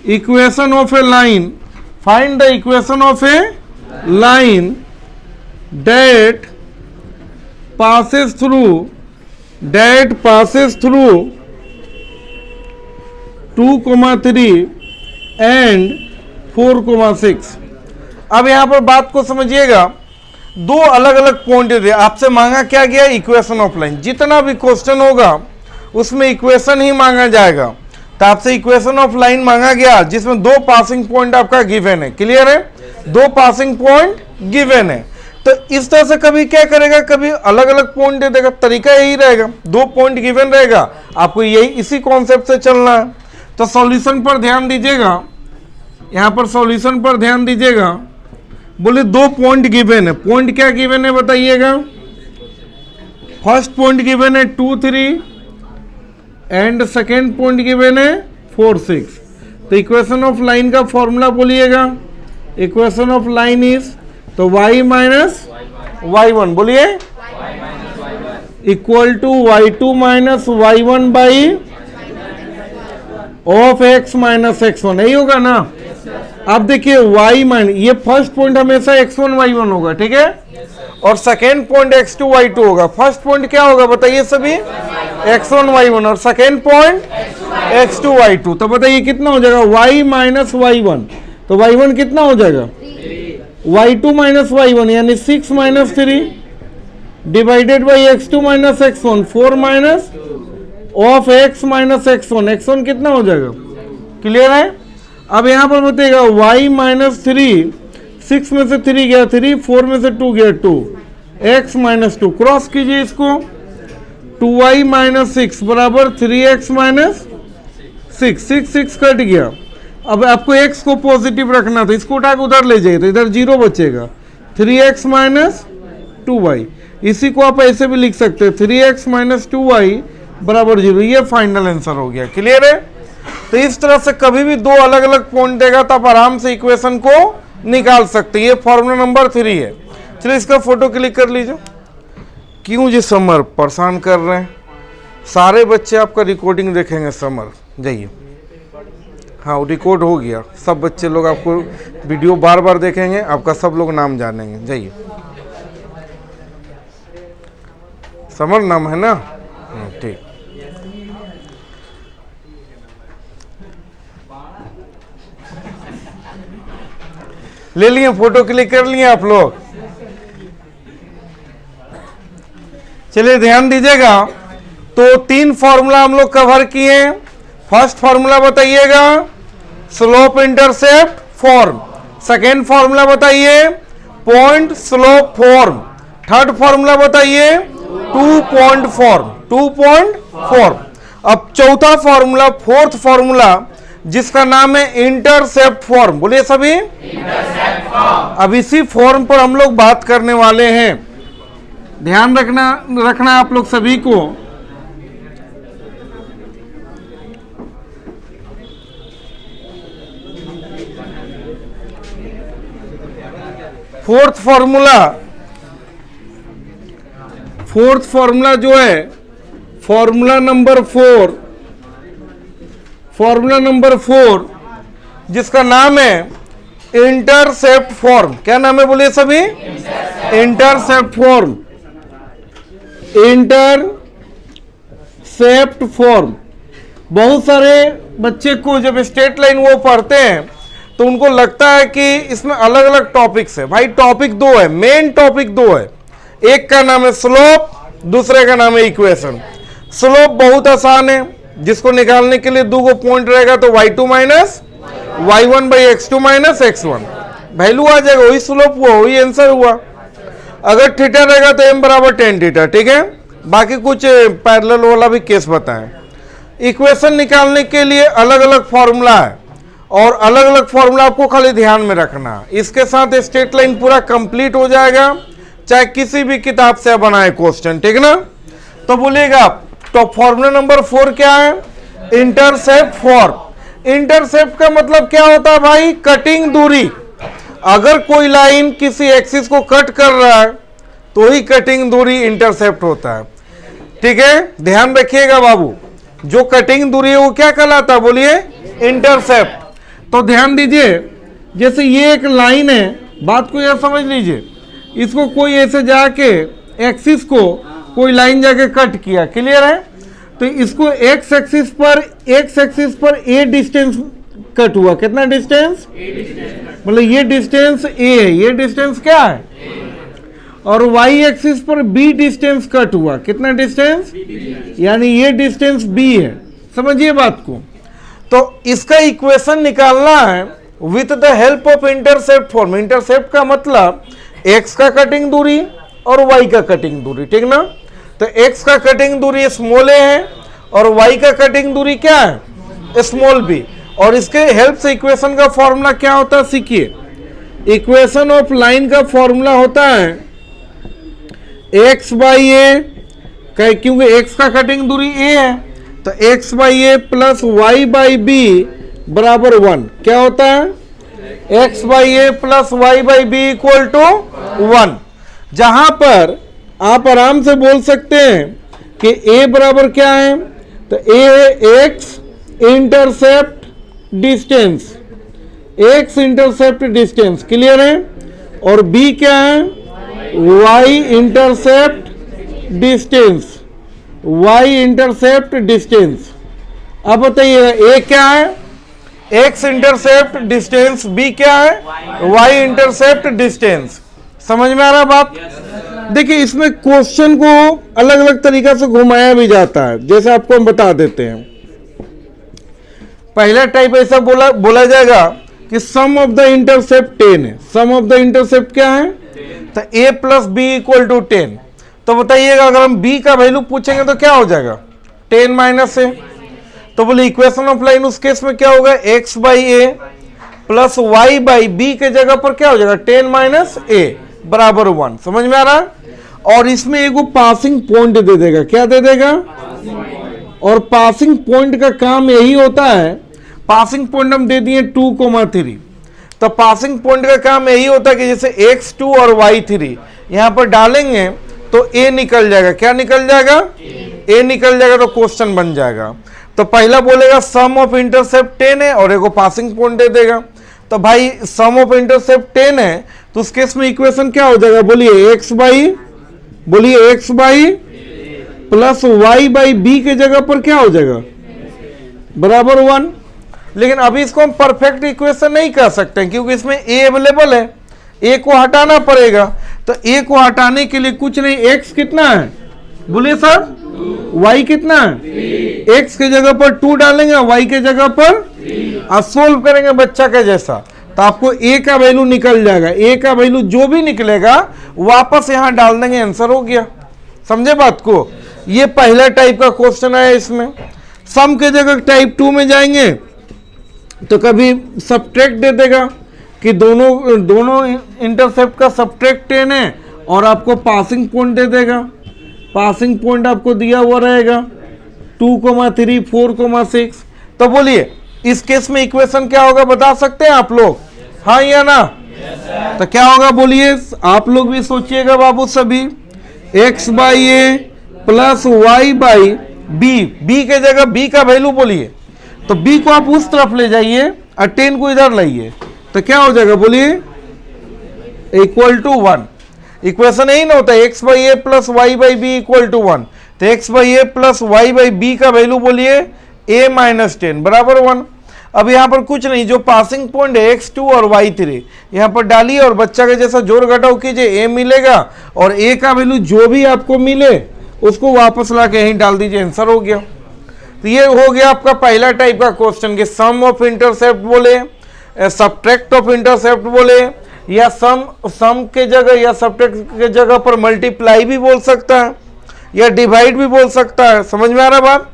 equation of a line, find the equation of a line that passes through 2,3 and 4,6। अब यहां पर बात को समझिएगा, 2 अलग अलग पॉइंट थे, आपसे मांगा क्या गया, इक्वेशन ऑफ लाइन। जितना भी क्वेश्चन होगा उसमें इक्वेशन ही मांगा जाएगा। तो आपसे इक्वेशन ऑफ लाइन मांगा गया जिसमें 2 पासिंग पॉइंट आपका गिवन है, क्लियर है, 2 पासिंग पॉइंट गिवन है। तो इस तरह से कभी क्या करेगा, कभी अलग अलग पॉइंट दे देगा, तरीका यही रहेगा, 2 पॉइंट गिवन रहेगा, आपको यही इसी कॉन्सेप्ट से चलना है। तो सॉल्यूशन पर ध्यान दीजिएगा, यहां पर सॉल्यूशन पर ध्यान दीजिएगा। बोले 2 पॉइंट गिवन है, पॉइंट क्या गिवन है बताइएगा। फर्स्ट पॉइंट गिवन है 2, 3 एंड सेकेंड पॉइंट गिवन है 4, 6। तो इक्वेशन ऑफ लाइन का फॉर्मूला बोलिएगा, इक्वेशन ऑफ लाइन इज, तो y माइनस y1 बोलिए equal to y2 minus y1 by of x minus x1, यही होगा ना। अब देखिए y माइनस, ये फर्स्ट पॉइंट हमेशा x1 y1 होगा, ठीक है, और सेकेंड पॉइंट x2 y2 होगा। फर्स्ट पॉइंट क्या होगा बताइए सभी, x1 y1, और सेकेंड पॉइंट x2 y2। तो बताइए कितना हो जाएगा, y माइनस y1, तो y1 कितना हो जाएगा, y2 माइनस y1 यानी 6 minus 3 divided by x2 minus x1, 4 minus of x minus x1, x1 कितना हो जाएगा, क्लियर है। अब यहां पर बताइएगा y माइनस 3, 6 में से 3 गया 3, 4 में से 2 गया 2, x माइनस 2, क्रॉस कीजिए इसको, 2y माइनस 6 बराबर 3x माइनस 6, 6 कट गया। अब आपको x को पॉजिटिव रखना था, इसको उठा के उधर ले जाइए तो इधर 0 बचेगा, 3x माइनस 2y। इसी को आप ऐसे भी लिख सकते हैं, 3x माइनस 2y बराबर 0। ये फाइनल आंसर हो गया, क्लियर है। तो इस तरह से कभी भी 2 अलग अलग पॉइंट देगा तो आप आराम से इक्वेशन को निकाल सकते हैं। ये फॉर्मूला नंबर 3 है। चलिए इसका फोटो क्लिक कर लीजिए। क्यों जी समर परेशान कर रहे हैं, सारे बच्चे आपका रिकॉर्डिंग देखेंगे। समर जाइए, हाँ रिकॉर्ड हो गया, सब बच्चे लोग आपको वीडियो बार बार देखेंगे, आपका सब लोग नाम जानेंगे। जाइए, समर नाम है ना, ठीक। ले लिए, फोटो क्लिक कर लिए आप लोग। चलिए ध्यान दीजिएगा, तो 3 फॉर्मूला हम लोग कवर किए। फर्स्ट फॉर्मूला बताइएगा slope intercept form, second formula बताइए point slope form, third formula बताइए 2 पॉइंट फॉर्म, 2 पॉइंट फॉर्म। अब चौथा फॉर्मूला, फोर्थ फॉर्मूला, जिसका नाम है इंटरसेप्ट फॉर्म। बोलिए सभी, इंटरसेप्ट फॉर्म। अब इसी फॉर्म पर हम लोग बात करने वाले हैं। ध्यान रखना आप लोग सभी को। फोर्थ फॉर्मूला जो है, फॉर्मूला नंबर 4, जिसका नाम है इंटरसेप्ट फॉर्म। क्या नाम है बोलिए सभी, इंटरसेप्ट फॉर्म, इंटरसेप्ट फॉर्म। बहुत सारे बच्चे को जब स्ट्रेट लाइन वो पढ़ते हैं तो उनको लगता है कि इसमें अलग अलग टॉपिक्स है। भाई टॉपिक 2 है, मेन टॉपिक 2 है। एक का नाम है स्लोप, दूसरे का नाम है इक्वेशन। स्लोप बहुत आसान है, जिसको निकालने के लिए 2 को पॉइंट रहेगा तो y2 minus y1 by x2 minus x1 value आ जाएगा, वही स्लोप हुआ, वही आंसर हुआ। अगर थीटा रहेगा तो m बराबर tan थीटा, ठीक है। बाकी कुछ पैरेलल वाला भी केस बताएं। इक्वेशन निकालने के लिए अलग अलग फॉर्मूला है, और अलग अलग फॉर्मूला आपको खाली ध्यान में रखना। इसके साथ स्ट्रेट लाइन पूरा कंप्लीट हो जाएगा, चाहे किसी भी किताब से बनाए क्वेश्चन, ठीक ना। तो बोलिएगा, तो फॉर्मूला नंबर 4 क्या है, इंटरसेप्ट फॉर्म। इंटरसेप्ट का मतलब क्या होता है भाई, कटिंग दूरी। अगर कोई लाइन किसी एक्सिस को कट कर रहा है तो ही कटिंग दूरी इंटरसेप्ट होता है, ठीक है। ध्यान रखिएगा बाबू, जो कटिंग दूरी है वो क्या कहलाता है, बोलिए इंटरसेप्ट। तो ध्यान दीजिए, जैसे ये एक लाइन है, बात को यह समझ लीजिए, इसको कोई ऐसे जाके एक्सिस को कोई लाइन जाके कट किया, क्लियर है। तो इसको एक्स एक्सिस पर ए डिस्टेंस कट हुआ, कितना डिस्टेंस, मतलब ये डिस्टेंस ए है, ये डिस्टेंस क्या है, और वाई एक्सिस पर बी डिस्टेंस कट हुआ, कितना डिस्टेंस, यानी ये डिस्टेंस बी है। समझिए बात को। तो इसका इक्वेशन निकालना है with the help of intercept form. Intercept का मतलब एक्स का कटिंग दूरी और वाई का कटिंग दूरी, ठीक ना। तो एक्स का कटिंग दूरी स्मॉल ए है और वाई का कटिंग दूरी क्या है, स्मॉल बी। और इसके हेल्प से इक्वेशन का फॉर्मूला क्या होता है, सीखिए। इक्वेशन ऑफ लाइन का फॉर्मूला होता है एक्स बाई ए, क्योंकि एक्स का कटिंग दूरी ए है, तो x by a plus y by b बराबर 1। क्या होता है, x by a plus y by b equal to 1। जहां पर आप आराम से बोल सकते हैं कि a बराबर क्या है, तो a है x intercept distance, x intercept distance, clear है। और b क्या है, y intercept distance, y intercept distance. अब बताइए a क्या है, x इंटरसेप्ट डिस्टेंस, b क्या है, y इंटरसेप्ट डिस्टेंस। समझ में आ रहा बात। देखिए इसमें क्वेश्चन को अलग अलग तरीका से घुमाया भी जाता है, जैसे आपको हम बता देते हैं। पहला टाइप ऐसा बोला जाएगा कि सम ऑफ द इंटरसेप्ट 10 है। सम ऑफ द इंटरसेप्ट क्या है, तो a plus b equal to 10। तो बताइएगा अगर हम b का वैल्यू पूछेंगे तो क्या हो जाएगा, 10 माइनस ए। तो बोले इक्वेशन ऑफ लाइन उस केस में क्या होगा, x by a plus y by b के जगह पर क्या हो जाएगा, 10 माइनस ए बराबर 1। समझ में आ रहा। और इसमें एगो पासिंग पॉइंट दे देगा, क्या दे देगा, और पासिंग पॉइंट का काम यही होता है। पासिंग पॉइंट हम दे दिए 2,3, तो पासिंग पॉइंट का काम यही होता है कि जैसे x2 और y3 यहां पर डालेंगे तो a निकल जाएगा। क्या निकल जाएगा, a निकल जाएगा, तो क्वेश्चन बन जाएगा। तो पहला बोलेगा सम ऑफ इंटरसेप्ट 10 है और एगो पासिंग पॉइंट दे देगा। तो भाई सम ऑफ इंटरसेप्ट 10 है तो उस केस में इक्वेशन क्या हो जाएगा, बोलिए x by plus y by b के जगह पर क्या हो जाएगा, बराबर 1। लेकिन अभी इसको हम परफेक्ट इक्वेशन नहीं कह सकते हैं, क्योंकि इसमें ए अवेलेबल है, ए को हटाना पड़ेगा। तो ए को हटाने के लिए कुछ नहीं, एक्स कितना है बोलिए सर, वाई कितना है, एक्स के जगह पर 2 डालेंगे, वाई के जगह पर, और सोल्व करेंगे बच्चा का जैसा, तो आपको ए का वैल्यू निकल जाएगा। ए का वैल्यू जो भी निकलेगा वापस यहां डाल देंगे, आंसर हो गया। समझे बात को? ये पहला टाइप का क्वेश्चन है। इसमें सम के जगह टाइप 2 में जाएंगे तो कभी सब्ट्रैक्ट दे देगा कि दोनों इंटरसेप्ट का सब्ट्रैक्ट 10 है, और आपको पासिंग पॉइंट दे देगा। पासिंग पॉइंट आपको दिया हुआ रहेगा 2,3, 4,6। तो बोलिए इस केस में इक्वेशन क्या होगा, बता सकते हैं आप लोग, हाँ या ना? तो क्या होगा बोलिए, आप लोग भी सोचिएगा बाबू सभी। x by a plus y by b, b के जगह बी का वैल्यू बोलिए, तो b को आप उस तरफ ले जाइए और 10 को इधर लाइए, तो क्या हो जाएगा बोलिए, इक्वल टू 1। इक्वेशन यही ना होता है, x by a plus y by b equal to 1। तो x by a plus y by b का वैल्यू बोलिए a माइनस 10 बराबर 1। अब यहाँ पर कुछ नहीं, जो पासिंग पॉइंट है x2 और y3 यहाँ पर डालिए और बच्चा के जैसा जोड़ घटाव कीजिए, a मिलेगा, और a का वैल्यू जो भी आपको मिले उसको वापस ला के यहीं डाल दीजिए, आंसर हो गया। तो ये हो गया आपका पहला टाइप का क्वेश्चन, कि सम ऑफ इंटरसेप्ट बोले, सब्ट्रैक्ट ऑफ इंटरसेप्ट बोले, या सम के जगह या सब्ट्रैक्ट के जगह पर मल्टीप्लाई भी बोल सकता है, या डिवाइड भी बोल सकता है। समझ में आ रहा बात?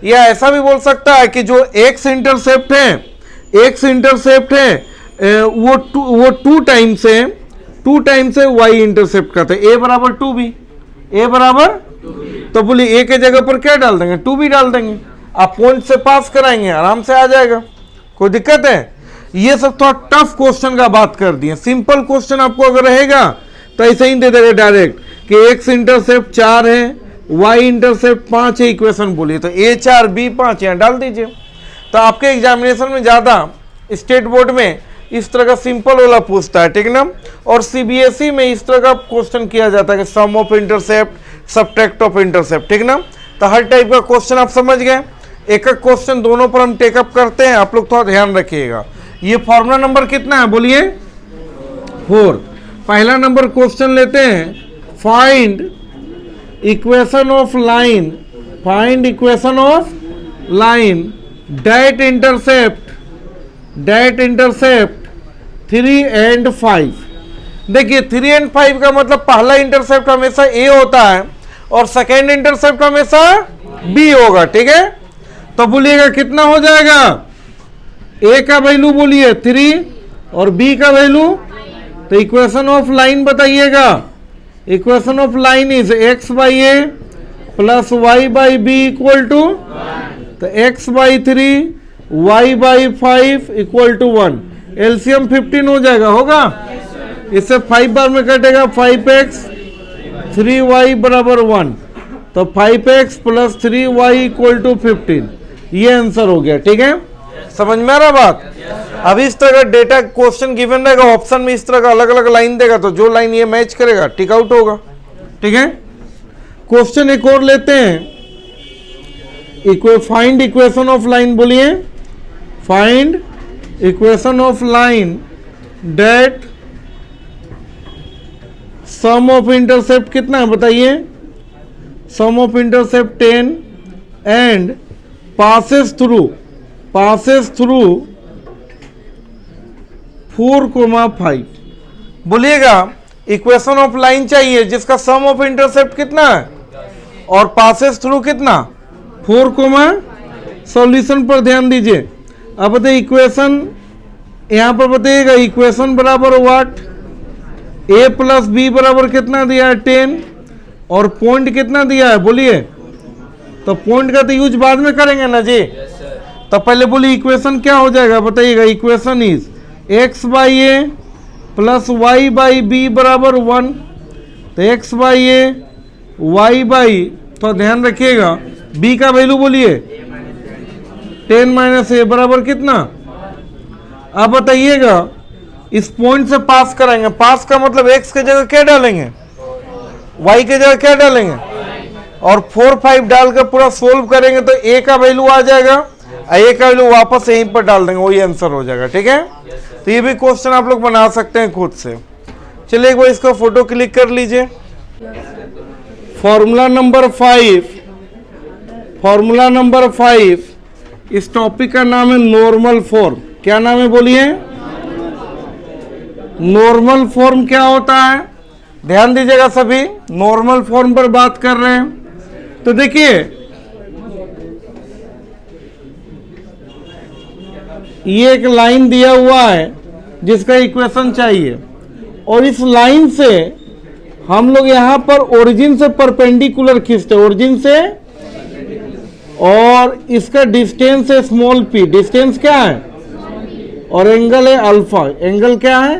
या ऐसा भी बोल सकता है कि जो एक्स इंटरसेप्ट है वो 2 टाइम्स है वाई इंटरसेप्ट का, तो ए बराबर 2b, ए बराबर, तो बोलिए ए के जगह पर क्या डाल देंगे, 2b डाल देंगे, आप पॉइंट से पास कराएंगे, आराम से आ जाएगा, कोई दिक्कत है? ये सब थोड़ा टफ क्वेश्चन का बात कर दिए। सिंपल क्वेश्चन आपको अगर रहेगा तो ऐसे ही दे देगा डायरेक्ट कि एक्स इंटरसेप्ट 4 है, वाई इंटरसेप्ट 5 है, इक्वेशन बोलिए, तो a 4 b 5 यहाँ डाल दीजिए। तो आपके एग्जामिनेशन में ज़्यादा स्टेट बोर्ड में इस तरह का सिंपल वाला पूछता है, ठीक ना, और सीबीएसई में इस तरह का क्वेश्चन किया जाता है कि sum of intercept, subtract of intercept, ठीक ना। तो हर टाइप का क्वेश्चन आप समझ गए। एक एक क्वेश्चन दोनों पर हम टेकअप करते हैं, आप लोग थोड़ा ध्यान रखिएगा। ये फॉर्मूला नंबर कितना है बोलिए, 4। पहला नंबर क्वेश्चन लेते हैं, find equation of line, find equation of line date intercept 3 and 5। देखिए 3 and 5 का मतलब पहला इंटरसेप्ट हमेशा a होता है और सेकेंड इंटरसेप्ट हमेशा b होगा, ठीक है। तो बोलिएगा कितना हो जाएगा, a का वैल्यू बोलिए 3 और b का वैल्यू, तो इक्वेशन ऑफ लाइन बताइएगा। Equation of line is x by a plus y by b equal to, तो x by 3 y by 5 equal to 1। LCM 15 हो जाएगा, होगा, इससे 5 बार में कटेगा, 5x 3y बराबर 1, तो 5x plus 3y equal to 15। ये आंसर हो गया, ठीक है। समझ में आ रहा बात। अब इस तरह का डेटा क्वेश्चन गिवन रहेगा, ऑप्शन में इस तरह का अलग अलग लाइन देगा, तो जो लाइन ये मैच करेगा टिक आउट होगा, ठीक है। क्वेश्चन एक और लेते हैं, फाइंड इक्वेशन ऑफ लाइन बोलिए, find equation of line that sum of intercept कितना है बताइए, sum of intercept 10 and passes through 4,5। बोलिएगा इक्वेशन ऑफ लाइन चाहिए जिसका सम ऑफ इंटरसेप्ट कितना है और पासेस थ्रू कितना 4, सॉल्यूशन पर ध्यान दीजिए। अब बताइए इक्वेशन, यहां पर बताइएगा इक्वेशन बराबर व्हाट, a प्लस बी बराबर कितना दिया है 10, और पॉइंट कितना दिया है बोलिए, तो पॉइंट का तो यूज बाद में करेंगे ना जी। तो पहले बोलिए इक्वेशन क्या हो जाएगा बताइएगा, equation is x by a plus y by b बराबर 1, तो x by a y by, तो ध्यान रखिएगा b का वैल्यू बोलिए 10 माइनस ए बराबर कितना। अब बताइएगा इस पॉइंट से पास कराएंगे, पास का मतलब x के जगह क्या डालेंगे, y के जगह क्या डालेंगे, और 4, 5 डालकर पूरा सोल्व करेंगे तो a का वैल्यू आ जाएगा, ए का वैल्यू वापस यहीं पर डाल देंगे, वही आंसर हो जाएगा। ठीक है, तो ये भी क्वेश्चन आप लोग बना सकते हैं खुद से। चलिए एक बार इसका फोटो क्लिक कर लीजिए। फॉर्मूला नंबर 5, फॉर्मूला नंबर 5, इस टॉपिक का नाम है नॉर्मल फॉर्म। क्या नाम है बोलिए? नॉर्मल फॉर्म क्या होता है? ध्यान दीजिएगा सभी, नॉर्मल फॉर्म पर बात कर रहे हैं। तो देखिए ये एक लाइन दिया हुआ है जिसका इक्वेशन चाहिए, और इस लाइन से हम लोग यहां पर ओरिजिन से परपेंडिकुलर खींचते हैं, ओरिजिन से, और इसका डिस्टेंस है स्मॉल p। डिस्टेंस क्या है? और एंगल है अल्फा। एंगल क्या है?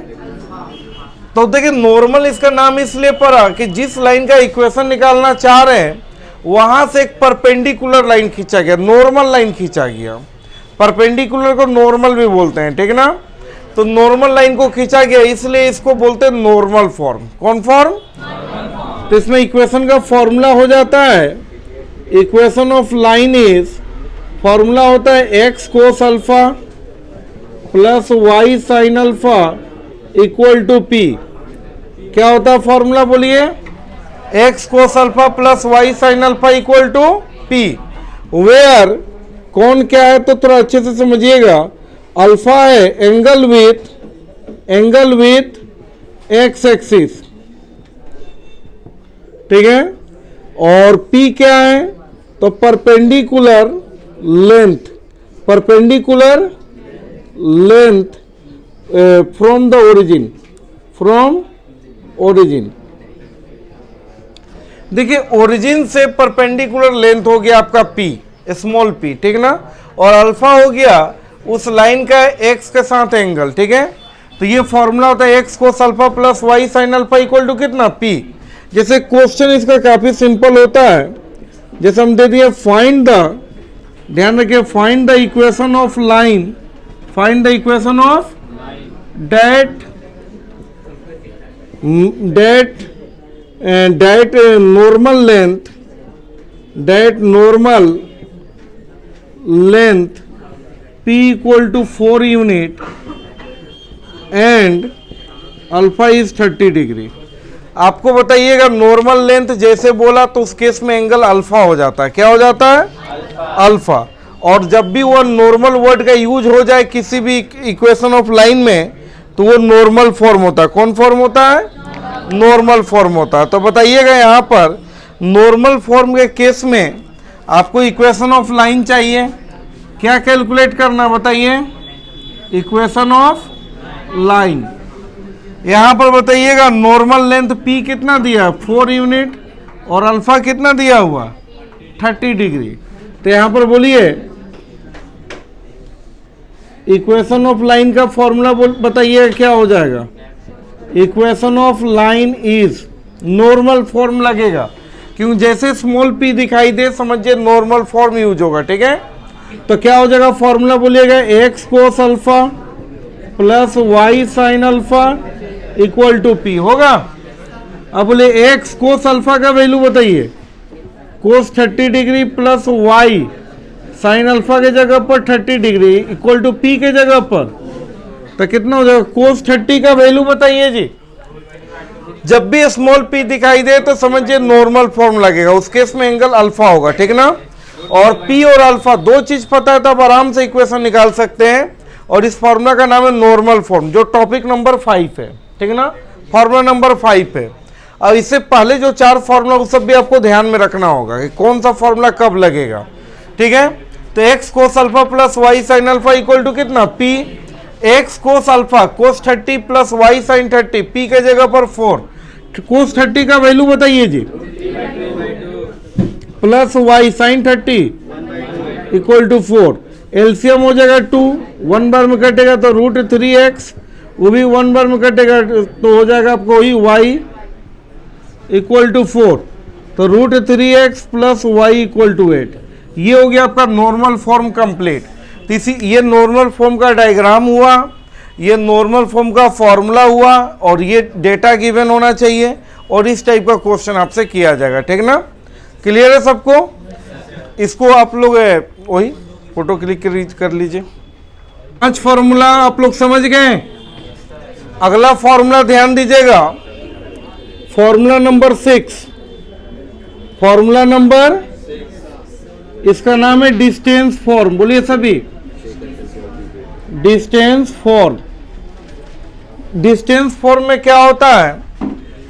तो देखिए नॉर्मल इसका नाम इसलिए पड़ा कि जिस लाइन का इक्वेशन निकालना चाह रहे हैं वहां से एक परपेंडिकुलर लाइन खींचा गया, नॉर्मल लाइन खींचा गया। परपेंडिकुलर को नॉर्मल भी बोलते हैं, ठीक ना। तो नॉर्मल लाइन को खींचा गया इसलिए इसको बोलते हैं नॉर्मल फॉर्म। कौन फॉर्म? तो इसमें इक्वेशन का फॉर्मूला हो जाता है, equation of line is, formula होता है x cos alpha plus y sine alpha equal to p. क्या होता है फॉर्मूला बोलिए? X cos alpha plus y sine alpha equal to p. Where कौन क्या है तो थोड़ा अच्छे से समझिएगा। अल्फा है एंगल विथ एक्स एक्सिस, ठीक है, और पी क्या है तो perpendicular length, perpendicular length from the origin, from origin. देखिए ओरिजिन से परपेंडिकुलर लेंथ हो गया आपका p, स्मॉल p, ठीक ना, और अल्फा हो गया उस लाइन का x के साथ एंगल, ठीक है। तो ये फॉर्मूला होता है x cos alpha plus y sine alpha equal to कितना p। जैसे क्वेश्चन इसका काफी सिंपल होता है, जैसे हम दे दिए फाइंड द, ध्यान रखिए, find the equation of line, find the equation of that normal length, that normal length p equal to 4 unit and alpha is 30 degree. आपको बताइएगा नॉर्मल लेंथ जैसे बोला तो उस केस में एंगल अल्फा हो जाता है। क्या हो जाता है? अल्फा। और जब भी वो नॉर्मल वर्ड का यूज हो जाए किसी भी इक्वेशन ऑफ लाइन में तो वो नॉर्मल फॉर्म होता है। कौन फॉर्म होता है? नॉर्मल फॉर्म होता है। तो बताइएगा यहाँ पर नॉर्मल फॉर्म के केस में आपको इक्वेशन ऑफ लाइन चाहिए, क्या कैलकुलेट करना बताइए? Equation of line. यहाँ पर बताइएगा नॉर्मल लेंथ p कितना दिया? 4 यूनिट, और अल्फा कितना दिया हुआ? 30 डिग्री। तो यहाँ पर बोलिए इक्वेशन ऑफ लाइन का फॉर्मूला बताइए क्या हो जाएगा? Equation of line is, normal form लगेगा, क्यों जैसे स्मॉल p दिखाई दे समझिए नॉर्मल फॉर्म यूज होगा, ठीक है। तो क्या हो जाएगा फॉर्मूला बोलिएगा? X cos alpha plus y sine alpha equal to p होगा। अब बोले एक्स कोस अल्फा का वैल्यू बताइए, cos 30 degree plus y sine alpha के जगह पर 30 डिग्री इक्वल टू p के जगह पर, तो कितना हो जाएगा? कोस 30 का वैल्यू बताइए जी। जब भी स्मॉल p दिखाई दे तो समझिए नॉर्मल फॉर्म लगेगा, उस केस में एंगल अल्फा होगा, ठीक ना। और p और अल्फा दो चीज पता है तो आप आराम से इक्वेशन निकाल सकते हैं, और इस फॉर्मूला का नाम है नॉर्मल फॉर्म, जो टॉपिक नंबर 5 है, ठीक ना, फॉर्मूला नंबर 5 है। और इससे पहले जो 4 फॉर्मूला वो सब भी आपको ध्यान में रखना होगा कि कौन सा फॉर्मूला कब लगेगा, ठीक है। तो x cos alpha plus y sine alpha equal to कितना? p। X cos alpha cos 30 plus y sine 30, p के जगह पर 4, कोस 30 का वैल्यू बताइए जी, plus y sine 30 equal to 4। LCM हो जाएगा 2, 1 बार में कटेगा तो रूट 3x, वो भी 1 बार में कटेगा तो हो जाएगा आपको वही y इक्वल टू 4, तो root 3x plus y equal to 8। ये हो गया आपका नॉर्मल फॉर्म कंप्लीट। तो इसी ये नॉर्मल फॉर्म का डायग्राम हुआ, ये नॉर्मल फॉर्म का फॉर्मूला हुआ, और ये डेटा गिवन होना चाहिए, और इस टाइप का क्वेश्चन आपसे किया जाएगा, ठीक ना। क्लियर है सबको? इसको आप लोग वही फोटो क्लिक कर लीजिए। 5 फॉर्मूला आप लोग समझ गए। अगला फॉर्मूला ध्यान दीजिएगा, फॉर्मूला नंबर 6। फॉर्मूला नंबर, इसका नाम है डिस्टेंस फॉर्म। बोलिए सभी, डिस्टेंस फॉर्म। डिस्टेंस फॉर्म में क्या होता है,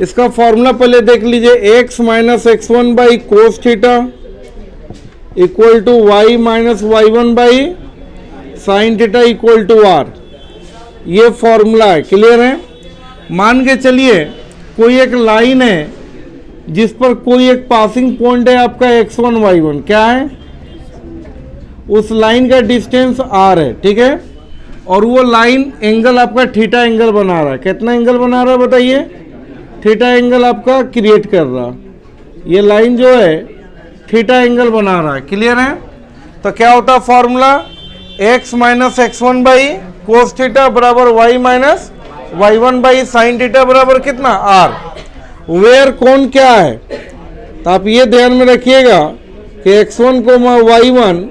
इसका फॉर्मूला पहले देख लीजिए। x minus x1 by cos theta equal to y minus y1 by sine theta equal to r। ये फॉर्मूला है, क्लियर है। मान के चलिए कोई एक लाइन है जिस पर कोई एक पासिंग पॉइंट है आपका x1 y1, क्या है, उस लाइन का डिस्टेंस r है, ठीक है। और वो लाइन एंगल आपका थीटा एंगल बना रहा है। कितना एंगल बना रहा है बताइए, थीटा एंगल आपका क्रिएट कर रहा है। ये लाइन जो है थीटा एंगल बना रहा है, क्लियर है। तो क्या होता है formula, x minus x1 by cos theta बराबर y minus y1 by sine theta बराबर कितना, r। वेयर कौन क्या है, तो आप ये ध्यान में रखिएगा कि x1 को y1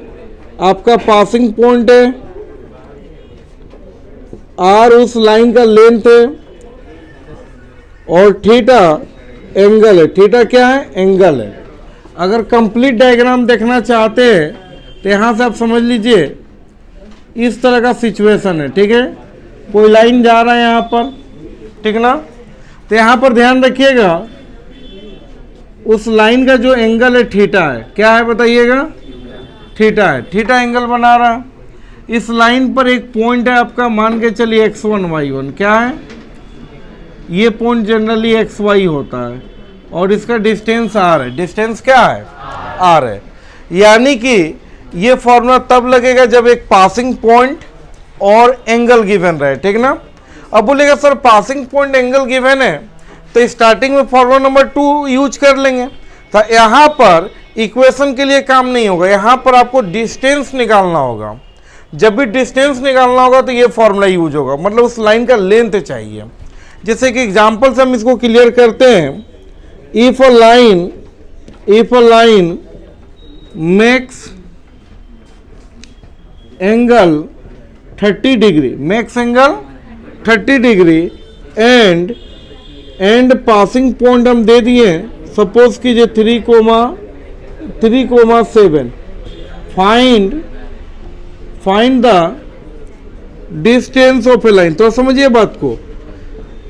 आपका पासिंग पॉइंट है, r उस लाइन का लेंथ है, और थीटा एंगल है। थीटा क्या है, एंगल है। अगर कंप्लीट डायग्राम देखना चाहते हैं तो यहाँ से आप समझ लीजिए इस तरह का सिचुएशन है, ठीक है। कोई लाइन जा रहा है यहाँ पर, ठीक ना। तो यहाँ पर ध्यान रखिएगा उस लाइन का जो एंगल है थीटा है, क्या है बताइएगा, थीटा है। थीटा एंगल बना रहा है। इस लाइन पर एक पॉइंट है आपका, मान के चलिए x1 y1, क्या है, ये पॉइंट जनरली xy होता है, और इसका डिस्टेंस r है। डिस्टेंस क्या है, r है। यानी कि ये फॉर्मूला तब लगेगा जब एक पासिंग पॉइंट और एंगल गिवन रहे, ठीक ना। अब बोलेगा sir passing point angle given है तो स्टार्टिंग में फॉर्मूला नंबर 2 यूज कर लेंगे। तो यहाँ पर इक्वेशन के लिए काम नहीं होगा, यहाँ पर आपको डिस्टेंस निकालना होगा। जब भी डिस्टेंस निकालना होगा तो ये फॉर्मूला यूज होगा, मतलब उस लाइन का लेंथ चाहिए। जैसे कि एग्जांपल से हम इसको क्लियर करते हैं। If a line makes angle 30 degree, makes angle 30 degree and passing point हम दे दिए, सपोज कीजिए 3,7। Find the distance of a line. तो समझिए बात को,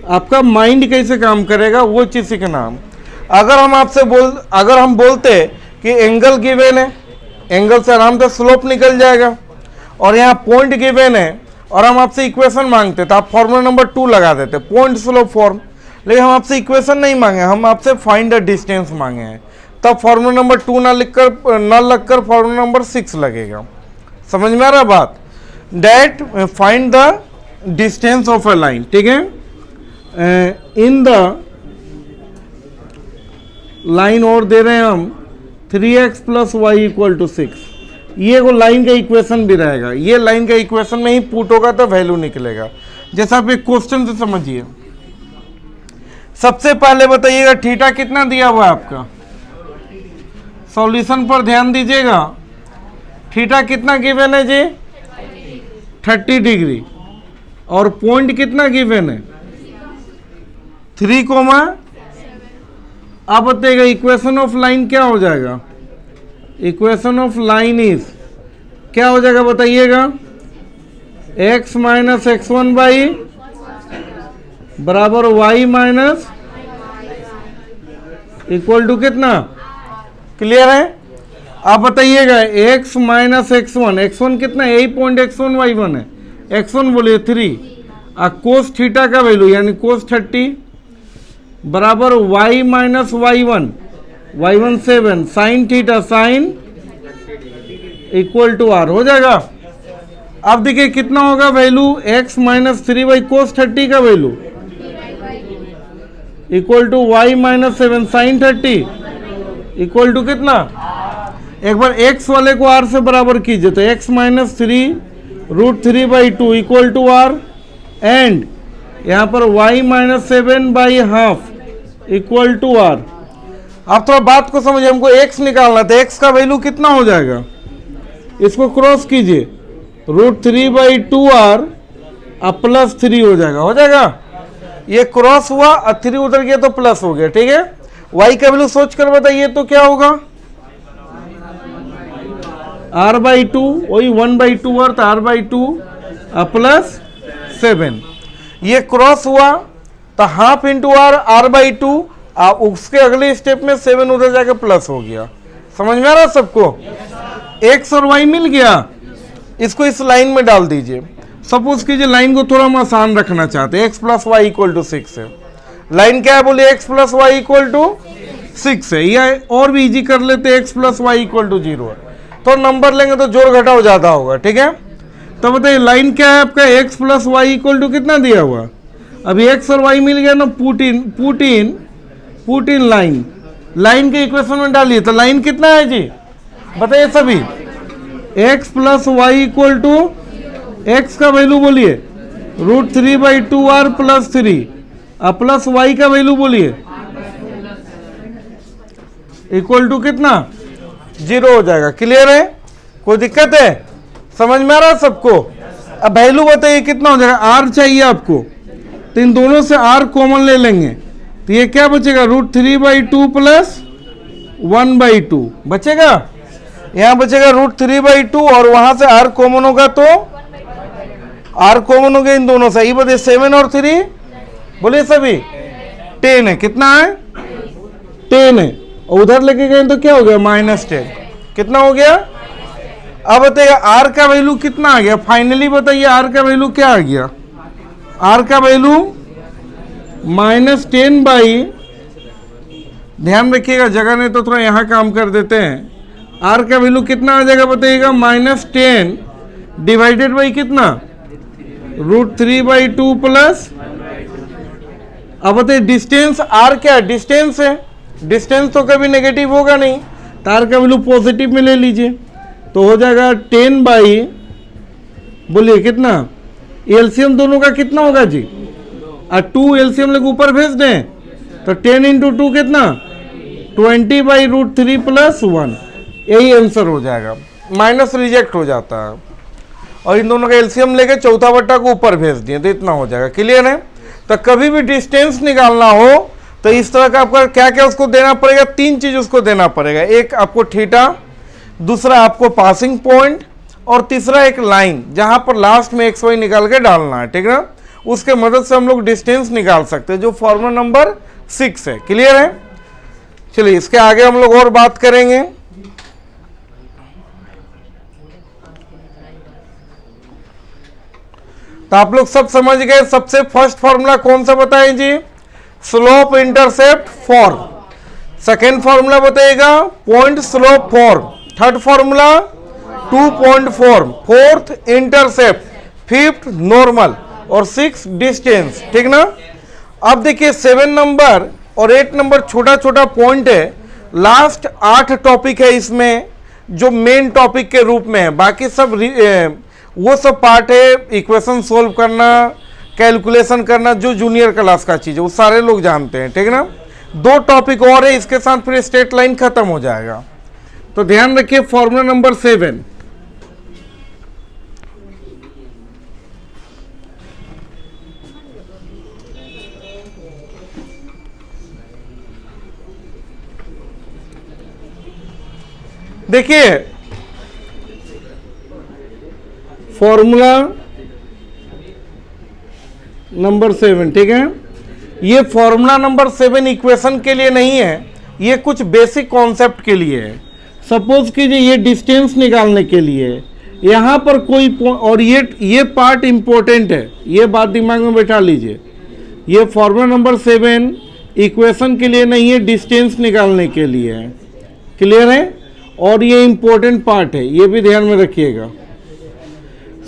आपका माइंड कैसे काम करेगा वो चीज सीखना। अगर हम बोलते कि एंगल गिवन है, एंगल से आराम से स्लोप निकल जाएगा, और यहाँ पॉइंट गिवन है और हम आपसे इक्वेशन मांगते तो आप फॉर्मूला नंबर 2 लगा देते, पॉइंट स्लोप फॉर्म। लेकिन हम आपसे इक्वेशन नहीं मांगे, हम आपसे फाइंड द डिस्टेंस मांगे हैं, तब फॉर्मूला नंबर 2 ना लगकर फॉर्मूला नंबर 6 लगेगा। समझ में आ रहा बात, that find the distance of a line, ठीक है। इन द लाइन और दे रहे हैं हम 3x plus y equal to 6। ये वो लाइन का इक्वेशन भी रहेगा, ये लाइन का इक्वेशन में ही पुट होगा तो वैल्यू निकलेगा। जैसा आप एक क्वेश्चन से समझिए, सबसे पहले बताइएगा थीटा कितना दिया हुआ है आपका, सॉल्यूशन पर ध्यान दीजिएगा। थीटा कितना गिवन है जी, 30 डिग्री, और पॉइंट कितना गिवन है, 3, अब बताइएगा इक्वेशन ऑफ लाइन क्या हो जाएगा। इक्वेशन ऑफ लाइन इज क्या हो जाएगा बताइएगा, x माइनस x1 बाई बराबर y माइनस इक्वल टू कितना, क्लियर है। आप बताइएगा x माइनस x1 कितना, यही पॉइंट x1 y1 है, x1 बोलिए 3, और कोस थीटा का वैल्यू यानी कोस 30 बराबर y minus y1 7 sine theta sine equal to r हो जाएगा। अब देखिए कितना होगा value, x minus 3 by cos 30 का value equal to y minus 7 sine 30 equal to कितना। एक बार x वाले को r से बराबर कीजिए तो x minus 3√3/2 equal to r, and यहाँ पर y minus 7/2 equal to r। आप थोड़ा बात को समझिए, हमको x निकालना था, x का वैल्यू कितना हो जाएगा, इसको क्रॉस कीजिए, √3/2r अब +3 हो जाएगा, ये क्रॉस हुआ और 3 उधर गया तो प्लस हो गया, ठीक है। y का वैल्यू सोच कर बताइए तो क्या होगा, r/2, वही 1/2r तो r/2 +7, ये क्रॉस हुआ तो हाफ इंटू r/2, उसके अगले स्टेप में 7 उधर जाकर प्लस हो गया। समझ में आ रहा सबको? x और y मिल गया, इसको इस लाइन में डाल दीजिए। सपोज कीजिए लाइन को थोड़ा हम आसान रखना चाहते हैं, x + y = 6 है। लाइन क्या है बोलिए, x + y = 6 है, या और भी इजी कर लेते हैं, x + y = 0 है। तो नंबर लेंगे तो जोड़ घटाव ज्यादा होगा, ठीक है। तो बताइए लाइन क्या है आपका, x + y = कितना दिया हुआ, अभी x और y मिल गया ना, पुट इन लाइन के इक्वेशन में डालिए तो लाइन कितना है जी, बताइए सभी। x + y = x का वैल्यू बोलिए √3/2r +3 और प्लस y का वैल्यू बोलिए इक्वल टू कितना, 0 हो जाएगा। क्लियर है, कोई दिक्कत है, समझ में आ रहा है सबको? अब वैल्यू बताइए कितना हो जाएगा, r चाहिए आपको तो इन दोनों से r कॉमन ले लेंगे तो ये क्या बचेगा, √3/2 + 1/2 बचेगा, यहां बचेगा √3/2 और वहां से r कॉमन होगा तो r कॉमन हो गया इन दोनों से, ये बताइए 7 और 3 बोलिए सभी 10 है, कितना है 10 है, और उधर लेके गए तो क्या हो गया -10, कितना हो गया। अब बताइए r का वैल्यू कितना आ गया, फाइनली बताइए r का वैल्यू क्या आ गया, r का वैल्यू -10 ध्यान रखिएगा जगह नहीं तो थोड़ा यहाँ काम कर देते हैं, r का वैल्यू कितना आ जाएगा बताइएगा, -10 डिवाइडेड बाई कितना, √3/2 प्लस, अब बताइए डिस्टेंस r क्या है, डिस्टेंस है, डिस्टेंस तो कभी नेगेटिव होगा नहीं, तो r का वैल्यू पॉजिटिव में ले लीजिए तो हो जाएगा 10 बोलिए कितना, एलसीएम दोनों का कितना होगा जी, और 2 एलसीएम लेके ऊपर भेज दें तो 10 × 2 कितना 20/√3 + 1, यही आंसर हो जाएगा, माइनस रिजेक्ट हो जाता है और इन दोनों का एलसीएम लेके चौथा बट्टा को ऊपर भेज दिए तो इतना हो जाएगा। क्लियर है, तो कभी भी डिस्टेंस निकालना हो तो इस तरह का आपका क्या क्या उसको देना पड़ेगा, 3 चीज उसको देना पड़ेगा, एक आपको थीटा, दूसरा आपको पासिंग पॉइंट और तीसरा एक लाइन जहां पर लास्ट में XY निकाल के डालना है, ठीक है ना, उसके मदद से हम लोग डिस्टेंस निकाल सकते हैं जो फॉर्मूला नंबर 6 है। क्लियर है, चलिए इसके आगे हम लोग और बात करेंगे। तो आप लोग सब समझ गए, सबसे फर्स्ट फॉर्मूला कौन सा बताएं जी, slope intercept form, second formula बताइएगा point slope form, third formula 2 point form, fourth intercept, fifth normal और 6 डिस्टेंस, ठीक ना। अब देखिए 7 नंबर और 8 नंबर छोटा छोटा पॉइंट है, लास्ट 8 टॉपिक है इसमें जो मेन टॉपिक के रूप में है, बाकी सब वो सब पार्ट है, इक्वेशन सोल्व करना, कैलकुलेशन करना, जो जूनियर क्लास का चीज है वो सारे लोग जानते हैं, ठीक ना। 2 टॉपिक और है, इसके साथ फिर स्ट्रेट लाइन खत्म हो जाएगा। तो ध्यान रखिए फॉर्मूला नंबर 7, देखिए फॉर्मूला नंबर 7, ठीक है। ये फॉर्मूला नंबर 7 इक्वेशन के लिए नहीं है, ये कुछ बेसिक कॉन्सेप्ट के लिए है। सपोज कीजिए ये डिस्टेंस निकालने के लिए यहाँ पर कोई और ये पार्ट इंपॉर्टेंट है, ये बात दिमाग में बैठा लीजिए। ये फॉर्मूला नंबर 7 इक्वेशन के लिए नहीं है, डिस्टेंस निकालने के लिए है। क्लियर है, और ये इंपॉर्टेंट पार्ट है, ये भी ध्यान में रखिएगा।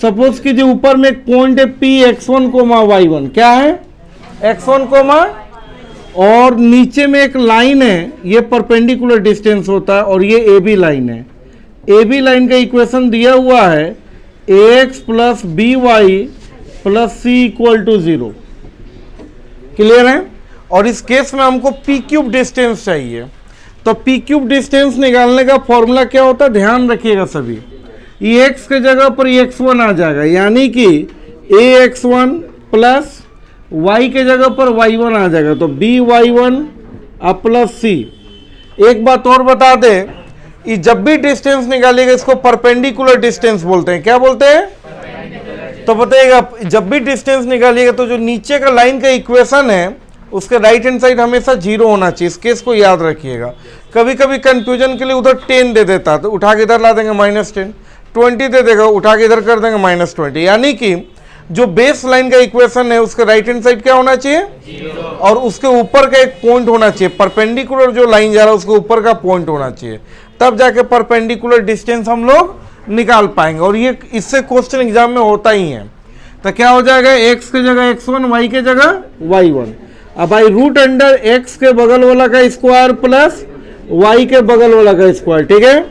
सपोज कीजिए ऊपर में एक पॉइंट है P x1, y1, क्या है x1, और नीचे में एक लाइन है, ये परपेंडिकुलर डिस्टेंस होता है और ये AB लाइन है। AB लाइन का इक्वेशन दिया हुआ है ax + by + c = 0। क्लियर है, और इस केस में हमको p³ डिस्टेंस चाहिए, तो p³ डिस्टेंस निकालने का फॉर्मूला क्या होता है, ध्यान रखिएगा सभी। ये x के जगह पर x1 आ जाएगा, यानी कि ax1 प्लस y के जगह पर y1 आ जाएगा, तो by1 अब प्लस c। एक बात और बता दे, ये जब भी डिस्टेंस निकालिएगा इसको परपेंडिकुलर डिस्टेंस बोलते हैं। क्या बोलते हैं? तो बताइएगा, जब भी डिस्टेंस निकालिएगा तो जो नीचे का लाइन का इक्वेशन है उसके राइट हैंड साइड हमेशा 0 होना चाहिए। इस केस को याद रखिएगा। कभी कभी कंफ्यूजन के लिए उधर 10 दे देता तो उठा के इधर ला देंगे -10, 20 दे देगा उठा के इधर कर देंगे -20, यानी कि जो बेस लाइन का इक्वेशन है उसके राइट हैंड साइड क्या होना चाहिए? 0। और उसके ऊपर का एक पॉइंट होना चाहिए, परपेंडिकुलर जो लाइन जा रहा है उसके ऊपर का पॉइंट होना चाहिए, तब जाके परपेंडिकुलर डिस्टेंस हम लोग निकाल पाएंगे। और ये इससे क्वेश्चन एग्जाम में होता ही है। तो क्या हो जाएगा? x के जगह x1, y के जगह y1। अब भाई रूट अंडर x के बगल वाला का स्क्वायर प्लस y के बगल वाला का स्क्वायर, ठीक है,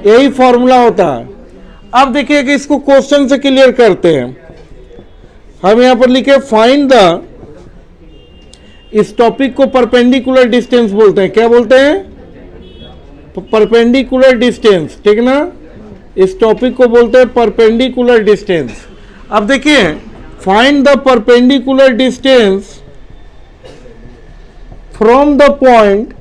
यही फॉर्मूला होता है। अब देखिए कि इसको क्वेश्चन से क्लियर करते हैं। हम यहां पर लिखे फाइंड द, इस टॉपिक को परपेंडिकुलर डिस्टेंस बोलते हैं। क्या बोलते हैं? परपेंडिकुलर डिस्टेंस, ठीक ना। इस टॉपिक को बोलते हैं परपेंडिकुलर डिस्टेंस। अब देखिए, find the perpendicular distance from the point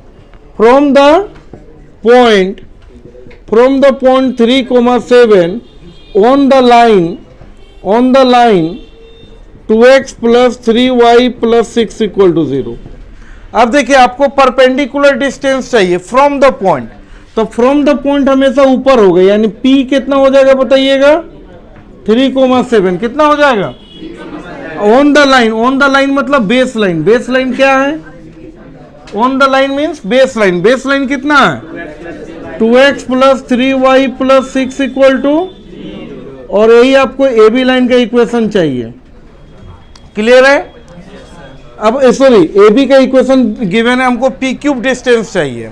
3,7 on the line 2x plus 3y plus 6 equal to 0। अब देखिए, आपको परपेंडिकुलर डिस्टेंस चाहिए फ्रॉम द पॉइंट, तो फ्रॉम द पॉइंट हमेशा ऊपर होगा, यानी p कितना हो जाएगा बताइएगा? 3,7 कितना हो जाएगा? ऑन द लाइन मतलब बेस लाइन। बेस लाइन क्या है? On the line means base line. Base line कितना है? 2x plus 3y plus 6 equal to, और यही आपको ए बी लाइन का इक्वेशन चाहिए। क्लियर है? अब सॉरी, ए बी का इक्वेशन गिवन है, हमको पी क्यूब डिस्टेंस चाहिए,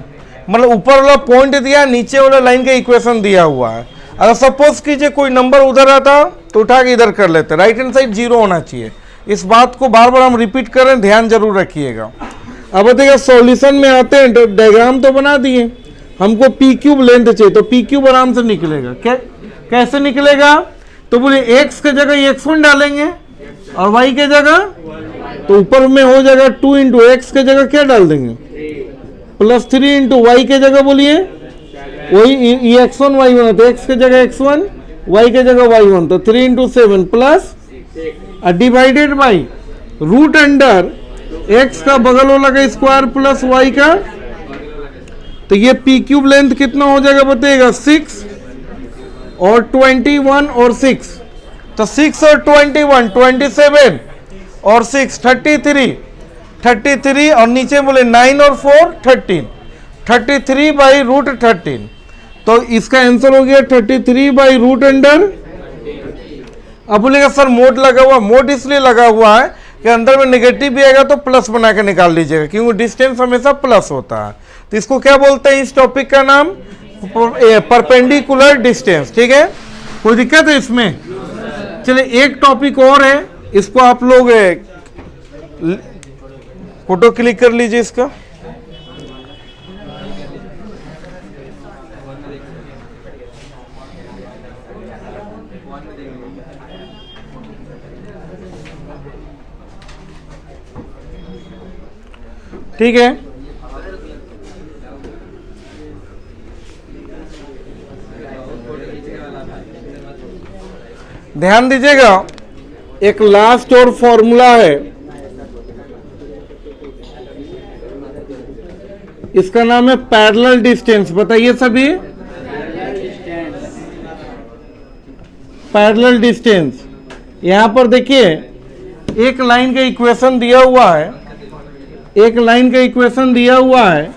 मतलब ऊपर वाला पॉइंट दिया, नीचे वाला लाइन का इक्वेशन दिया हुआ है। अगर सपोज कीजिए कोई नंबर उधर आता तो उठा के इधर कर लेते, राइट हैंड साइड 0 होना चाहिए। इस बात को बार बार हम रिपीट कर रहे हैं, ध्यान जरूर रखिएगा। अब देखिए सॉल्यूशन में आते हैं, तो डायग्राम तो बना दिए, हमको पी क्यूब लेंथ चाहिए, तो पी क्यूब आराम से निकलेगा। कैसे निकलेगा? तो बोले x के जगह x1 डालेंगे और y के जगह, तो ऊपर में हो जाएगा 2 इंटू एक्स के जगह क्या डाल देंगे? प्लस 3 इंटू वाई के जगह बोलिए, वही x1 y1, तो x के जगह x1, y के जगह y1, तो 3 into 7 plus divided by root under x का बगल वाला का स्क्वायर प्लस y का, तो ये p क्यूब लेंथ कितना हो जाएगा बताइएगा? 6 और 21 और 6, तो 6 और 21 27 और 6 33 और नीचे बोले 9 और 4 13, 33 बाई रूट 13, तो इसका आंसर हो गया 33 बाई रूट अंडर। अब बोलेगा सर मोड लगा हुआ, मोड इसलिए लगा हुआ है कि अंदर में नेगेटिव भी आएगा तो प्लस बना के निकाल लीजिएगा, क्योंकि डिस्टेंस हमेशा प्लस होता है। तो इसको क्या बोलते हैं? इस टॉपिक का नाम परपेंडिकुलर डिस्टेंस। ठीक है, कोई दिक्कत है इसमें? चलिए एक टॉपिक और है, इसको आप लोग फोटो क्लिक कर लीजिए इसका। ठीक है, ध्यान दीजिएगा, एक लास्ट और फॉर्मूला है, इसका नाम है पैरेलल डिस्टेंस। बताइए सभी, पैरेलल डिस्टेंस। यहां पर देखिए एक लाइन का इक्वेशन दिया हुआ है, एक लाइन का इक्वेशन दिया हुआ है,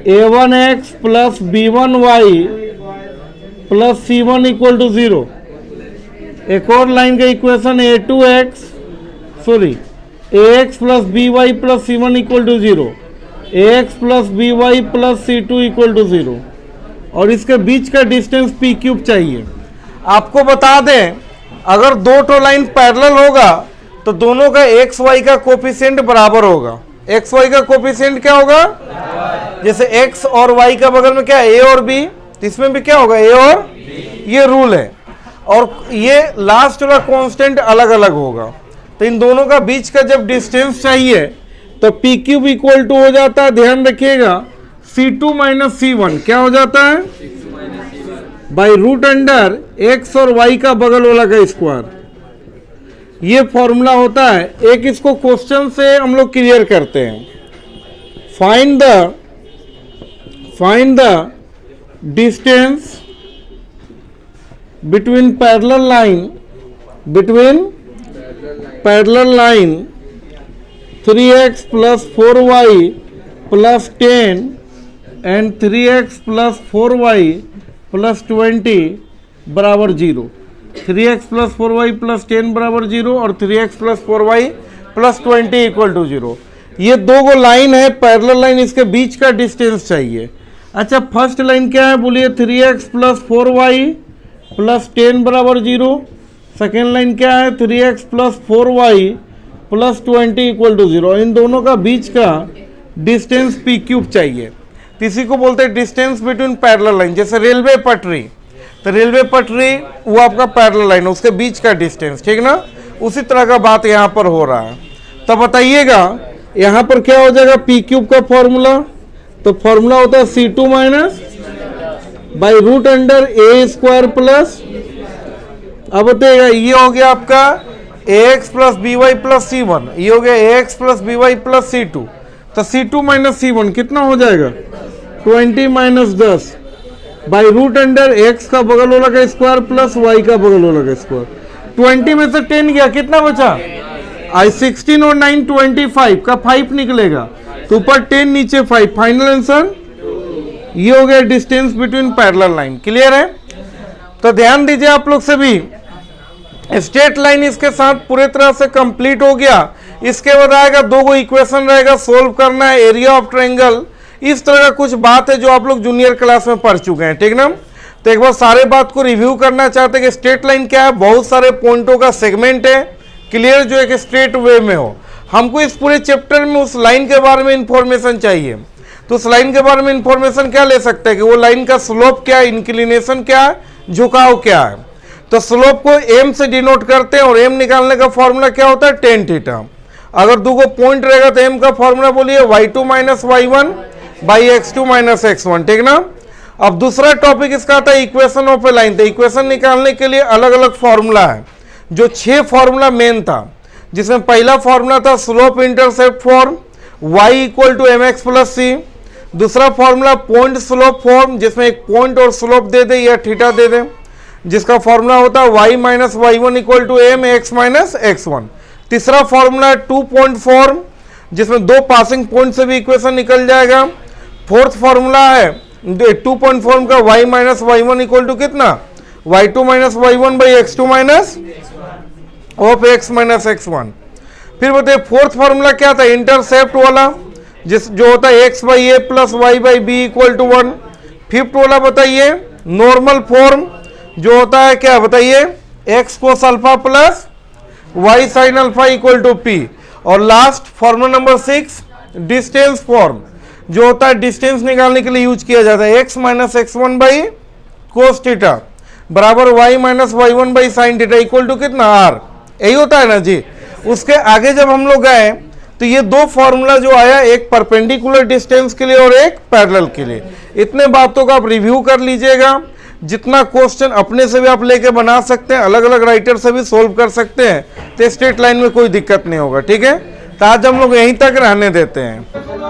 a1x plus b1y plus c1 equal to 0। एक और लाइन का equation a2x sorry ax plus by plus c1 equal to 0, ax plus by plus c2 equal to 0, और इसके बीच का डिस्टेंस p क्यूब चाहिए। आपको बता दें, अगर दो टो लाइन पैरेलल होगा तो दोनों का एक्स वाई का कोफिशिएंट बराबर होगा। एक्स वाई का कोफिशिएंट क्या होगा? जैसे एक्स और वाई का बगल में क्या, ए और बी, तो इसमें भी क्या होगा, ए और ये रूल है, और ये लास्ट वाला कांस्टेंट अलग अलग होगा। तो इन दोनों का बीच का जब डिस्टेंस चाहिए तो पी क्यूब इक्वल टू हो जाता है, ध्यान रखिएगा, C2 माइनस C1 क्या हो जाता है, बाई रूट अंडर एक्स और वाई का बगल वाला का स्क्वायर। ये फॉर्मूला होता है। एक इसको क्वेश्चन से हम लोग क्लियर करते हैं। Find the distance between parallel line 3x plus 4y plus 10 and 3x plus 4y plus 20 बराबर 0। 3x plus 4y plus 10 बराबर 0 और 3x plus 4y plus 20 equal to 0। ये दो गो लाइन है पैरेलल लाइन, इसके बीच का डिस्टेंस चाहिए। अच्छा, फर्स्ट लाइन क्या है बोलिए, 3x plus 4y प्लस 10 बराबर 0। सेकेंड लाइन क्या है, 3x plus 4y plus 20 equal to 0। इन दोनों का बीच का डिस्टेंस पी क्यूब चाहिए। इसी को बोलते हैं डिस्टेंस बिटवीन पैरेलल लाइन। जैसे रेलवे पटरी, तो रेलवे पटरी वो आपका पैरेलल लाइन है, उसके बीच का डिस्टेंस, ठीक ना। उसी तरह का बात यहाँ पर हो रहा है। तो बताइएगा यहाँ पर क्या हो जाएगा पी क्यूब का फॉर्मूला, तो फॉर्मूला होता है C2 minus by root under a square plus, अब बताइएगा ये हो गया आपका ax plus b y plus C1, ये हो गया ax plus b y plus C2। तो C2 माइनस C1 कितना हो जाएगा, 20 minus 10 by root under x का बगल वाला का स्क्वायर प्लस y का बगल वाला का स्क्वायर। 20 में से 10 गया, कितना बचा, आई 16 और 9 25 का 5 निकलेगा, तो ऊपर 10 नीचे 5, फाइनल आंसर ये हो गया distance between parallel line. Clear है। तो ध्यान दीजिए आप लोग सभी, स्ट्रेट लाइन इसके साथ पूरे तरह से कंप्लीट हो गया। इसके बाद आएगा दो गो इक्वेशन रहेगा, सोल्व करना है, एरिया ऑफ ट्रायंगल, इस तरह का कुछ बात है जो आप लोग जूनियर क्लास में पढ़ चुके हैं, ठीक ना। तो एक बार सारे बात को रिव्यू करना चाहते हैं कि स्ट्रेट लाइन क्या है, बहुत सारे पॉइंटों का सेगमेंट है, क्लियर, जो एक स्ट्रेट वे में हो। हमको इस पूरे चैप्टर में उस लाइन के बारे में इंफॉर्मेशन चाहिए, तो उस लाइन के बारे में इंफॉर्मेशन क्या ले सकते हैं कि वो लाइन का स्लोप क्या है, इंक्लिनेशन क्या है, झुकाव क्या है। तो स्लोप को एम से डिनोट करते हैं और एम निकालने का फॉर्मूला क्या होता है, टेन थीटा। अगर दो को पॉइंट रहेगा तो एम का फॉर्मूला बोलिए y2 minus y1 by x2 minus x1, ठीक ना। अब दूसरा टॉपिक इसका आता है इक्वेशन ऑफ ए लाइन। तो इक्वेशन निकालने के लिए अलग अलग फॉर्मूला है, जो 6 फॉर्मूला मेन था, जिसमें पहला फॉर्मूला था slope intercept form, y equal to m x plus c. दूसरा फॉर्मूला पॉइंट स्लोप फॉर्म, जिसमें एक पॉइंट और स्लोप दे दे या थीटा दे दे, जिसका फॉर्मूला होता है y minus y1 equal to m x minus x1। तीसरा फॉर्मूला है 2 पॉइंट फॉर्म, जिसमें 2 पासिंग पॉइंट से भी इक्वेशन निकल जाएगा। फोर्थ फॉर्मूला है 2 पॉइंट फॉर्म का y minus y1 equal to कितना, y2 minus y1 by x2 minus of x minus x1। फिर बताइए फोर्थ फॉर्मूला क्या था, इंटरसेप्ट वाला, जो होता है x by a plus y by b equal to 1। Fifth वाला बताइए नॉर्मल फॉर्म, जो होता है क्या बताइए, x cos alpha plus y sine alpha equal to p। और last formula number 6 distance form, जो होता है डिस्टेंस निकालने के लिए यूज किया जाता है, x minus x1 by cos theta बराबर y minus y1 by sine theta equal to कितना, r। यही होता है ना जी। उसके आगे जब हम लोग गए तो ये 2 फॉर्मूला जो आया, एक परपेंडिकुलर डिस्टेंस के लिए और एक पैरेलल के लिए। इतने बातों का आप रिव्यू कर लीजिएगा। जितना क्वेश्चन अपने से भी आप लेके बना सकते हैं, अलग अलग राइटर से भी सोल्व कर सकते हैं, तो स्ट्रेट लाइन में कोई दिक्कत नहीं होगा, ठीक है। तो आज हम लोग यहीं तक रहने देते हैं।